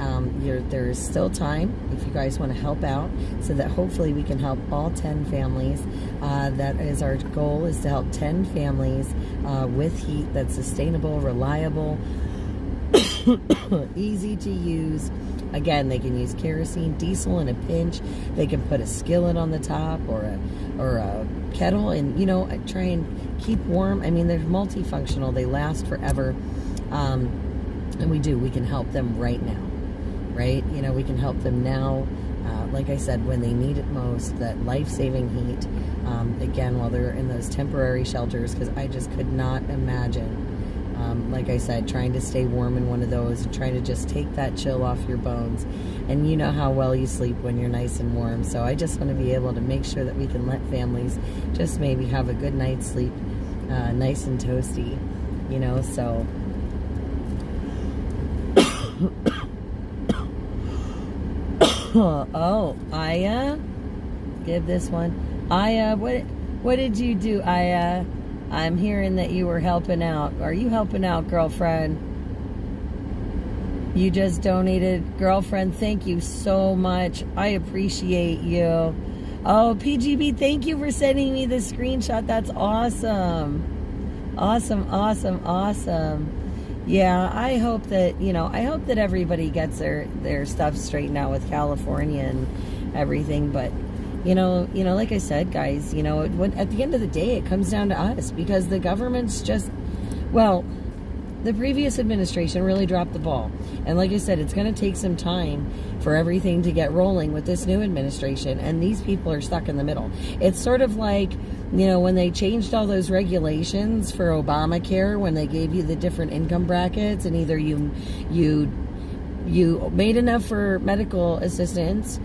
there's still time if you guys want to help out, so that hopefully we can help all 10 families. That is our goal, is to help 10 families with heat that's sustainable, reliable, easy to use. Again, they can use kerosene, diesel in a pinch. They can put a skillet on the top, or a kettle, and, you know, try and keep warm. I mean, they're multifunctional. They last forever. And we can help them right now, right? You know, we can help them now, like I said, when they need it most, that life-saving heat. Again, while they're in those temporary shelters, because I just could not imagine, like I said, trying to stay warm in one of those, and trying to just take that chill off your bones. And you know how well you sleep when you're nice and warm. So I just want to be able to make sure that we can let families just maybe have a good night's sleep, nice and toasty, you know. So oh, Aya, give this one. Aya, what did you do, Aya? I'm hearing that you were helping out. Are you helping out, girlfriend? You just donated. Girlfriend, thank you so much. I appreciate you. Oh, PGB, thank you for sending me the screenshot. That's awesome. Awesome. Yeah, I hope that, you know, I hope that everybody gets their stuff straightened out with California and everything. But, you know, like I said, guys, you know, at the end of the day, it comes down to us, because the government's just, well, the previous administration really dropped the ball. And like I said, it's going to take some time for everything to get rolling with this new administration. And these people are stuck in the middle. It's sort of like, you know, when they changed all those regulations for Obamacare, when they gave you the different income brackets, and either you made enough for medical assistance,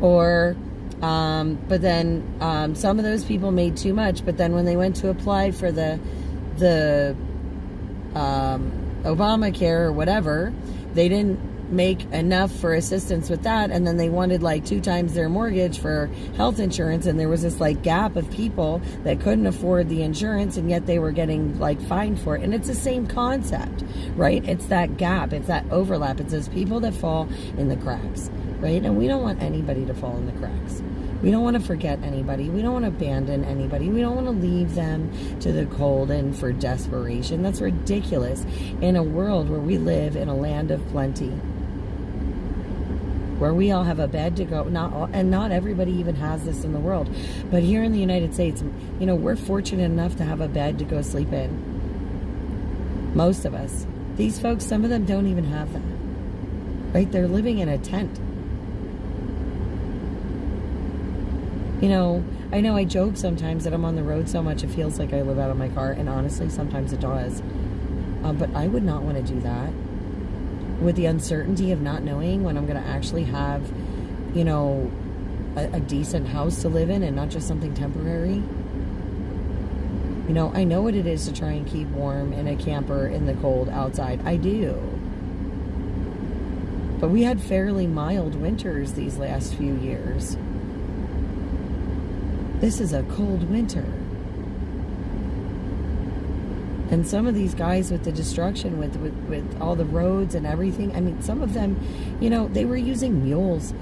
or but then some of those people made too much. But then when they went to apply for the Obamacare or whatever, they didn't make enough for assistance with that, and then they wanted like 2 times their mortgage for health insurance, and there was this like gap of people that couldn't afford the insurance, and yet they were getting like fined for it. And it's the same concept, right? It's that gap, it's that overlap, it's those people that fall in the cracks, right? And we don't want anybody to fall in the cracks. We don't want to forget anybody. We don't want to abandon anybody. We don't want to leave them to the cold and for desperation. That's ridiculous in a world where we live in a land of plenty, where we all have a bed to go. Not everybody even has this in the world. But here in the United States, you know, we're fortunate enough to have a bed to go sleep in. Most of us. These folks, some of them don't even have that. Right? They're living in a tent. You know I joke sometimes that I'm on the road so much it feels like I live out of my car, and honestly, sometimes it does. But I would not want to do that with the uncertainty of not knowing when I'm going to actually have, you know, a decent house to live in and not just something temporary. You know, I know what it is to try and keep warm in a camper in the cold outside. I do. But we had fairly mild winters these last few years. This is a cold winter. And some of these guys with the destruction, with all the roads and everything, I mean, some of them, you know, they were using mules,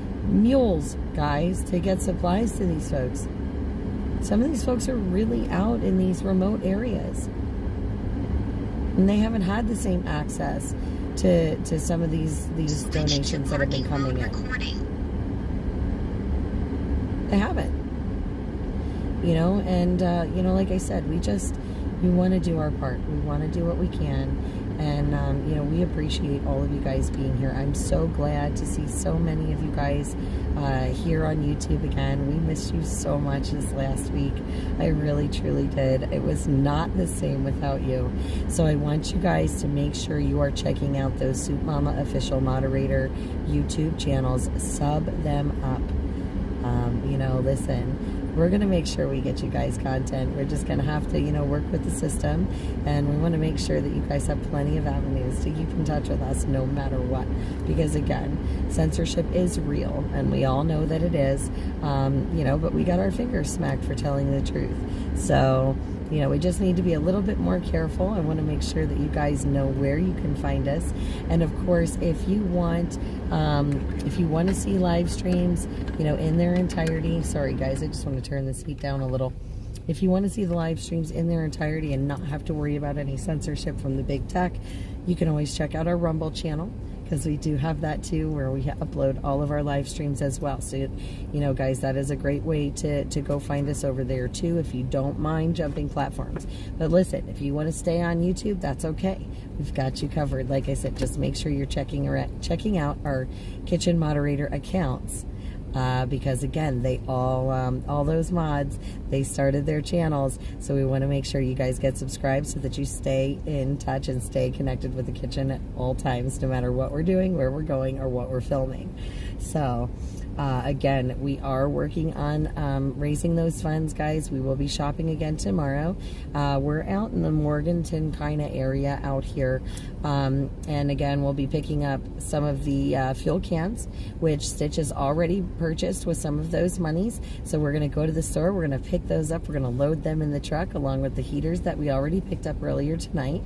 guys, to get supplies to these folks. Some of these folks are really out in these remote areas. And they haven't had the same access to some of these donations that have been coming in. They haven't. You know, and, you know, like I said, we want to do our part. We want to do what we can. And, you know, we appreciate all of you guys being here. I'm so glad to see so many of you guys here on YouTube again. We missed you so much this last week. I really, truly did. It was not the same without you. So I want you guys to make sure you are checking out those Soup Mama Official Moderator YouTube channels. Sub them up. You know, listen, we're going to make sure we get you guys content. We're just going to have to, you know, work with the system, and we want to make sure that you guys have plenty of avenues to keep in touch with us no matter what, because again, censorship is real, and we all know that it is, you know, but we got our fingers smacked for telling the truth. So, you know, we just need to be a little bit more careful. I want to make sure that you guys know where you can find us. And of course, if you want to see live streams, you know, in their entirety, sorry guys, I just want to turn this heat down a little. If you want to see the live streams in their entirety and not have to worry about any censorship from the big tech, you can always check out our Rumble channel, because we do have that too, where we upload all of our live streams as well. So, you know, guys, that is a great way to go find us over there too, if you don't mind jumping platforms. But listen, if you want to stay on YouTube, that's okay. We've got you covered. Like I said, just make sure you're checking out our kitchen moderator accounts. Because again, they all those mods, they started their channels, so we want to make sure you guys get subscribed so that you stay in touch and stay connected with the kitchen at all times, no matter what we're doing, where we're going, or what we're filming. So again, we are working on raising those funds, guys. We will be shopping again tomorrow. We're out in the Morganton kind of area out here, and again, we'll be picking up some of the fuel cans, which Stitch has already purchased with some of those monies. So we're going to go to the store, we're going to pick those up, we're going to load them in the truck along with the heaters that we already picked up earlier tonight.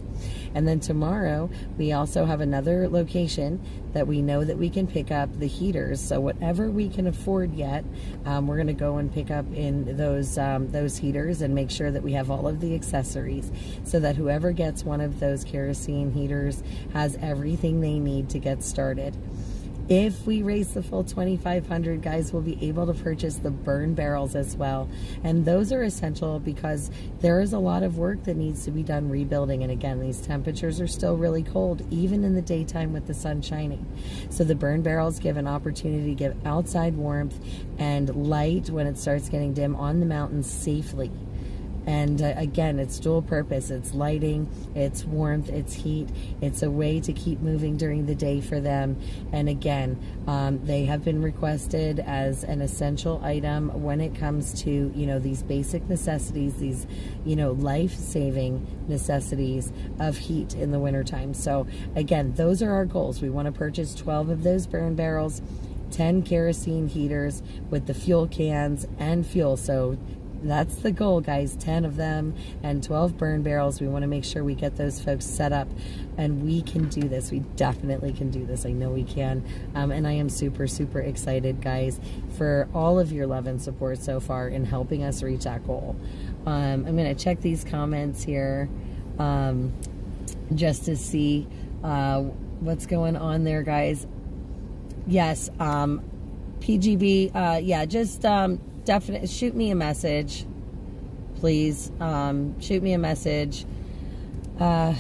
And then tomorrow we also have another location that we know that we can pick up the heaters. So whatever we can afford yet, we're going to go and pick up in those heaters and make sure that we have all of the accessories, so that whoever gets one of those kerosene heaters has everything they need to get started. If we raise the full $2,500, guys, we'll be able to purchase the burn barrels as well. And those are essential because there is a lot of work that needs to be done rebuilding. And again, these temperatures are still really cold, even in the daytime with the sun shining. So the burn barrels give an opportunity to give outside warmth and light when it starts getting dim on the mountains safely. And again, it's dual purpose. It's lighting, it's warmth, it's heat. It's a way to keep moving during the day for them. And again, they have been requested as an essential item when it comes to, you know, these basic necessities, these, you know, life-saving necessities of heat in the wintertime. So again, those are our goals. We want to purchase 12 of those burn barrels, 10 kerosene heaters with the fuel cans and fuel. So that's the goal, guys. 10 of them and 12 burn barrels. We want to make sure we get those folks set up, and we can do this. We definitely can do this. I know we can. And I am super, super excited, guys, for all of your love and support so far in helping us reach that goal. I'm going to check these comments here just to see what's going on there, guys. Yes, PGB, yeah, just definitely shoot me a message, please. Shoot me a message. I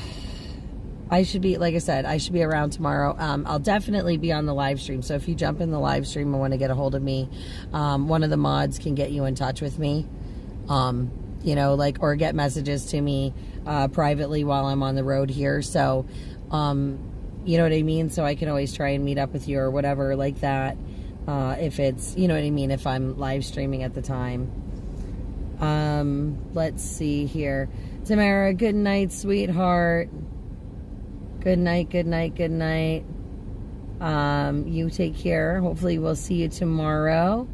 should be, like I said, I should be around tomorrow. I'll definitely be on the live stream. So if you jump in the live stream and want to get a hold of me, one of the mods can get you in touch with me. you know, like, or get messages to me privately while I'm on the road here. So, you know what I mean? So I can always try and meet up with you or whatever like that. If it's, you know what I mean, if I'm live streaming at the time. Let's see here. Tamara, good night, sweetheart. Good night, good night, good night. You take care. Hopefully we'll see you tomorrow.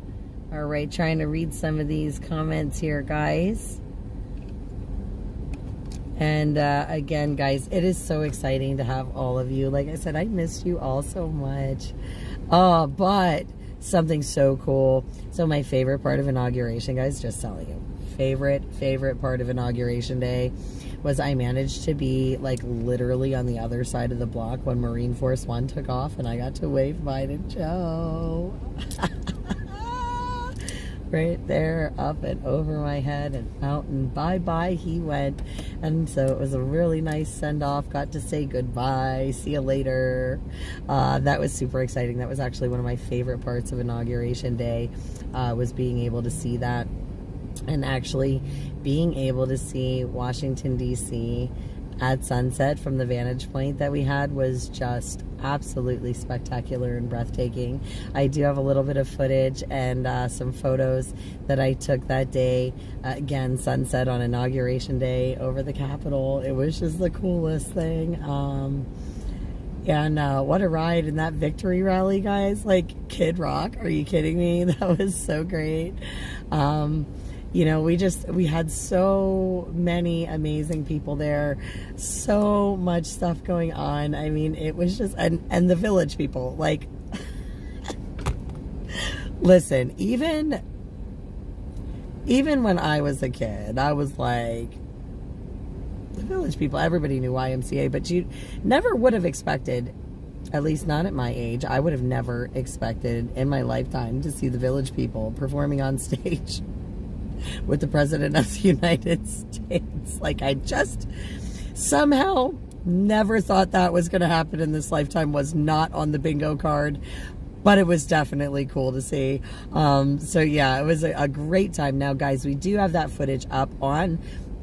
All right, trying to read some of these comments here, guys. And again, guys, it is so exciting to have all of you. Like I said, I missed you all so much. Oh, but something so cool. So my favorite part of inauguration, guys, just telling you, favorite part of inauguration day was I managed to be like literally on the other side of the block when Marine Force One took off, and I got to wave bye to Joe. Right there, up and over my head and out, and bye-bye he went. And so it was a really nice send-off. Got to say goodbye, see you later. That was super exciting. That was actually one of my favorite parts of inauguration day, was being able to see that, and actually being able to see Washington, D.C. at sunset from the vantage point that we had was just absolutely spectacular and breathtaking. I do have a little bit of footage and some photos that I took that day. Again, sunset on inauguration day over the Capitol. It was just the coolest thing. And what a ride in that victory rally, guys. Like, Kid Rock, are you kidding me? That was so great. You know, we had so many amazing people there, so much stuff going on. I mean, it was just, and the village people, like, listen, even when I was a kid, I was like, the village people, everybody knew YMCA, but you never would have expected, at least not at my age, I would have never expected in my lifetime to see the village people performing on stage with the President of the United States. Like, I just somehow never thought that was going to happen in this lifetime. Was not on the bingo card, but it was definitely cool to see. So yeah, it was a great time. Now, guys, we do have that footage up on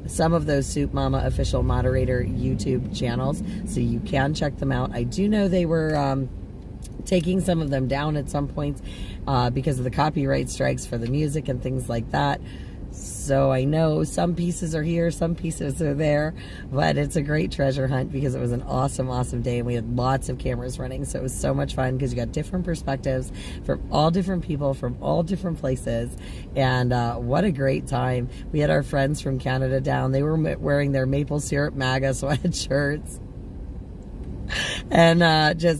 some of those Soup Mama official moderator YouTube channels, so you can check them out. I do know they were taking some of them down at some points because of the copyright strikes for the music and things like that. So I know some pieces are here, some pieces are there, but it's a great treasure hunt because it was an awesome, awesome day, and we had lots of cameras running. So it was so much fun because you got different perspectives from all different people from all different places. And what a great time. We had our friends from Canada down. They were wearing their maple syrup MAGA sweatshirts. And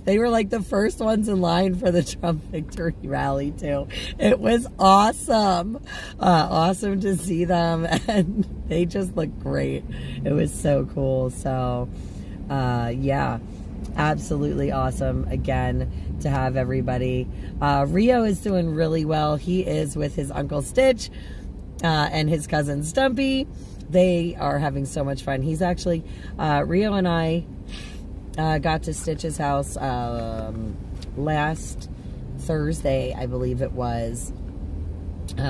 they were like the first ones in line for the Trump victory rally too. It was awesome. Awesome to see them, and they just looked great. It was so cool. So yeah, absolutely awesome again to have everybody. Rio is doing really well. He is with his Uncle Stitch and his cousin Stumpy. They are having so much fun. He's actually Rio and I got to Stitch's house last Thursday, I believe it was.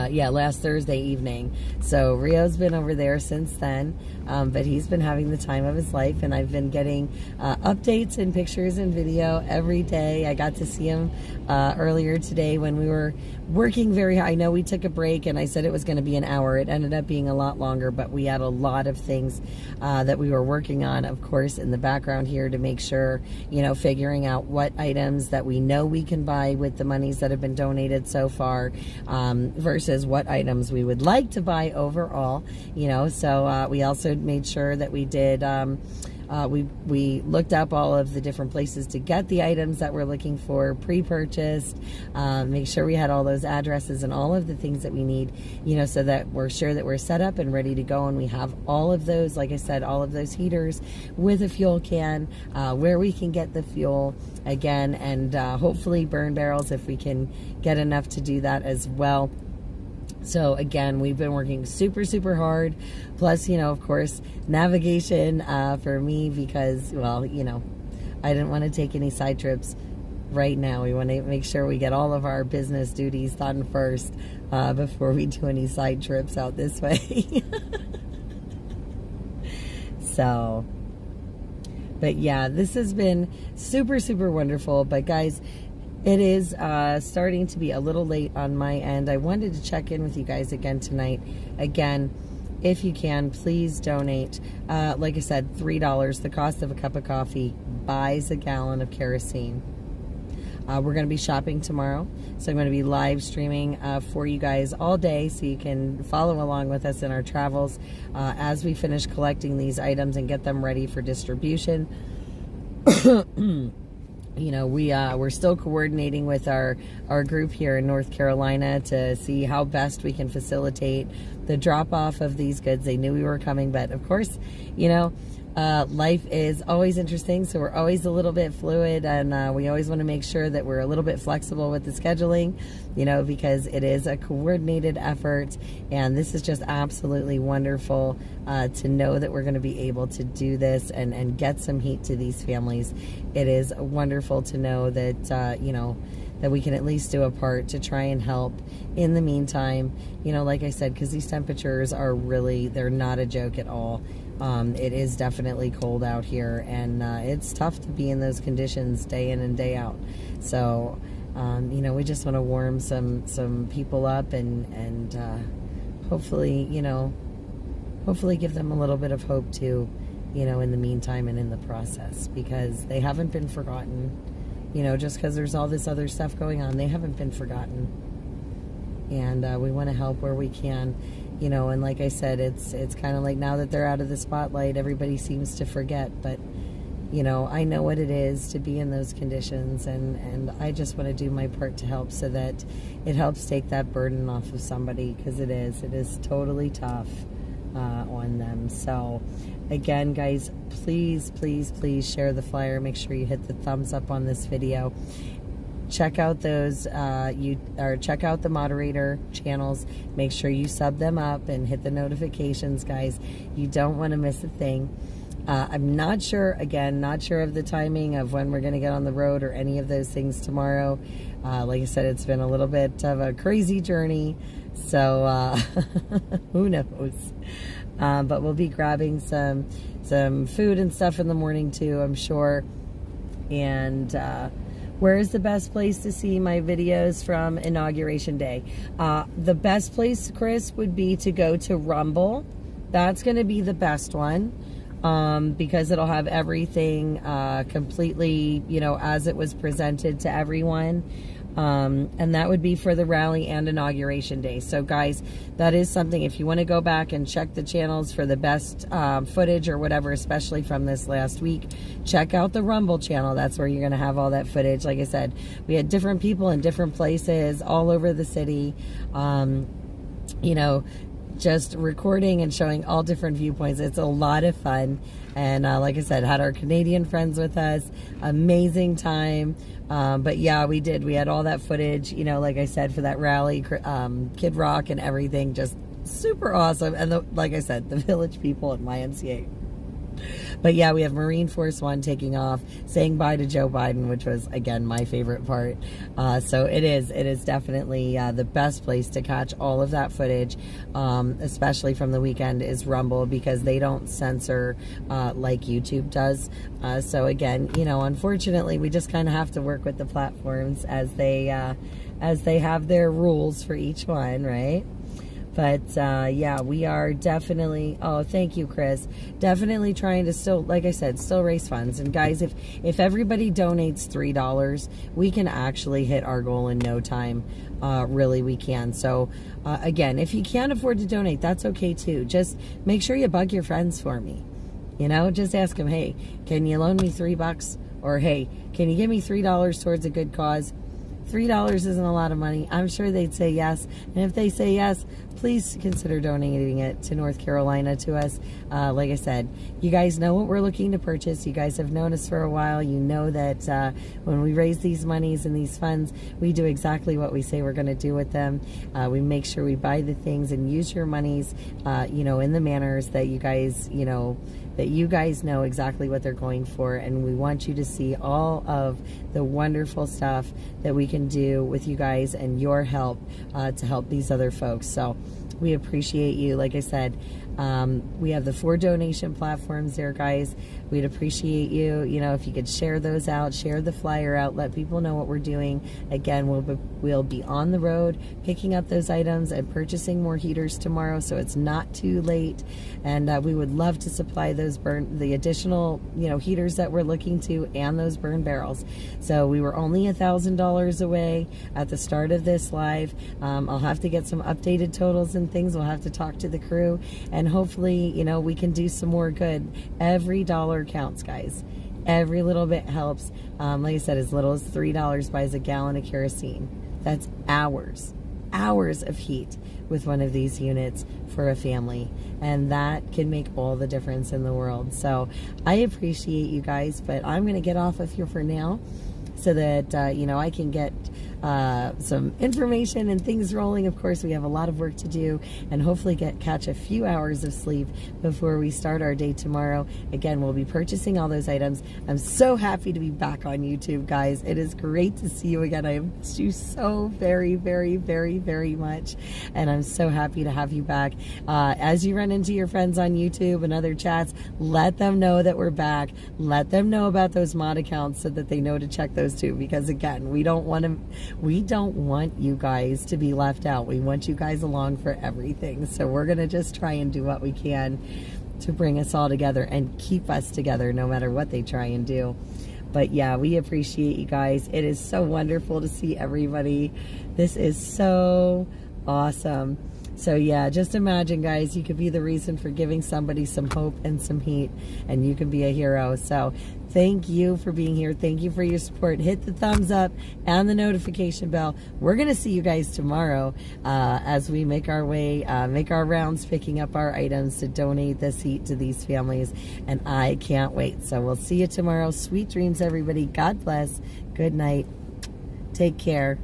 Yeah, last Thursday evening. So Rio's been over there since then, but he's been having the time of his life, and I've been getting updates and pictures and video every day. I got to see him earlier today when we were working very hard. I know we took a break, and I said it was going to be an hour. It ended up being a lot longer, but we had a lot of things that we were working on, of course, in the background here to make sure, you know, figuring out what items that we know we can buy with the monies that have been donated so far, versus what items we would like to buy overall, you know. So we also made sure that we did we looked up all of the different places to get the items that we're looking for pre-purchased, make sure we had all those addresses and all of the things that we need, you know, so that we're sure that we're set up and ready to go, and we have all of those, like I said, all of those heaters with a fuel can, where we can get the fuel again, and hopefully burn barrels if we can get enough to do that as well. So again, we've been working super, super hard. Plus, you know, of course, navigation for me because, well, you know, I didn't want to take any side trips right now. We want to make sure we get all of our business duties done first before we do any side trips out this way. So, but yeah, this has been super, super wonderful. But guys, it is starting to be a little late on my end. I wanted to check in with you guys again tonight. Again, if you can, please donate. Like I said, $3, the cost of a cup of coffee, buys a gallon of kerosene. We're going to be shopping tomorrow, so I'm going to be live streaming for you guys all day, so you can follow along with us in our travels as we finish collecting these items and get them ready for distribution. You know, we're still coordinating with our group here in North Carolina to see how best we can facilitate the drop-off of these goods. They knew we were coming, but of course, you know, life is always interesting, so we're always a little bit fluid, and we always want to make sure that we're a little bit flexible with the scheduling, you know, because it is a coordinated effort, and this is just absolutely wonderful to know that we're going to be able to do this and get some heat to these families. It is wonderful to know that, you know, that we can at least do a part to try and help in the meantime, you know, like I said, because these temperatures are really, they're not a joke at all. It is definitely cold out here, and it's tough to be in those conditions day in and day out. So, you know, we just want to warm some people up and hopefully, you know, hopefully give them a little bit of hope too, you know, in the meantime and in the process, because they haven't been forgotten. You know, just because there's all this other stuff going on, they haven't been forgotten. And we want to help where we can, you know, and like I said, it's kind of like now that they're out of the spotlight, everybody seems to forget. But, you know, I know what it is to be in those conditions, and I just want to do my part to help so that it helps take that burden off of somebody, because it is totally tough on them. So, again, guys, please, please, please share the flyer. Make sure you hit the thumbs up on this video. Check out those, check out the moderator channels. Make sure you sub them up and hit the notifications, guys. You don't want to miss a thing. I'm not sure, again, not sure of the timing of when we're going to get on the road or any of those things tomorrow. Like I said, it's been a little bit of a crazy journey, so who knows? But we'll be grabbing some food and stuff in the morning too, I'm sure. And where is the best place to see my videos from Inauguration Day? The best place, Chris, would be to go to Rumble. That's going to be the best one, because it'll have everything completely, you know, as it was presented to everyone. And that would be for the rally and Inauguration Day. So guys, that is something, if you want to go back and check the channels for the best footage or whatever, especially from this last week, check out the Rumble channel. That's where you're going to have all that footage. Like I said, we had different people in different places all over the city, you know, just recording and showing all different viewpoints. It's a lot of fun. And like I said, had our Canadian friends with us. Amazing time. But yeah, we did. We had all that footage, you know, like I said, for that rally, Kid Rock and everything. Just super awesome. And like I said, the village people at YMCA. But yeah, we have Marine Force One taking off, saying bye to Joe Biden, which was, again, my favorite part. So it is definitely the best place to catch all of that footage, especially from the weekend, is Rumble, because they don't censor like YouTube does. So again, you know, unfortunately, we just kind of have to work with the platforms as they have their rules for each one, right? But yeah, we are definitely, oh, thank you, Chris, definitely trying to still, like I said, still raise funds. And guys, if everybody donates $3, we can actually hit our goal in no time. Really, we can. So again, if you can't afford to donate, that's okay too. Just make sure you bug your friends for me. You know, just ask them, hey, can you loan me $3? Or hey, can you give me $3 towards a good cause? $3 isn't a lot of money. I'm sure they'd say yes. And if they say yes, please consider donating it to North Carolina to us. Like I said, you guys know what we're looking to purchase. You guys have known us for a while. You know that when we raise these monies and these funds, we do exactly what we say we're going to do with them. We make sure we buy the things and use your monies, in the manners that you guys, that you guys know exactly what they're going for, and we want you to see all of the wonderful stuff that we can do with you guys and your help to help these other folks. So we appreciate you. Like I said, we have the 4 donation platforms there, guys. We'd appreciate you, if you could share those out, share the flyer out, let people know what we're doing. Again, we'll be on the road picking up those items and purchasing more heaters tomorrow, so it's not too late. And we would love to supply the additional, heaters that we're looking to, and those burn barrels. So we were only $1,000 away at the start of this live. I'll have to get some updated totals and things. We'll have to talk to the crew, and hopefully, we can do some more good. Every dollar counts, guys. Every little bit helps. Like I said, as little as $3 buys a gallon of kerosene. That's hours of heat with one of these units for a family, and that can make all the difference in the world. So I appreciate you guys, but I'm going to get off of here for now so that I can get some information and things rolling. Of course, we have a lot of work to do, and hopefully catch a few hours of sleep before we start our day tomorrow. Again, we'll be purchasing all those items. I'm so happy to be back on YouTube, guys. It is great to see you again. I have missed you so very, very, very, very much, and I'm so happy to have you back. As you run into your friends on YouTube and other chats, let them know that we're back. Let them know about those mod accounts so that they know to check those too, because again, we don't want you guys to be left out. We want you guys along for everything. So we're going to just try and do what we can to bring us all together and keep us together no matter what they try and do. But yeah, we appreciate you guys. It is so wonderful to see everybody. This is so awesome. So yeah, just imagine, guys, you could be the reason for giving somebody some hope and some heat, and you can be a hero. So thank you for being here. Thank you for your support. Hit the thumbs up and the notification bell. We're going to see you guys tomorrow as we make our way, make our rounds, picking up our items to donate this heat to these families. And I can't wait. So we'll see you tomorrow. Sweet dreams, everybody. God bless. Good night. Take care.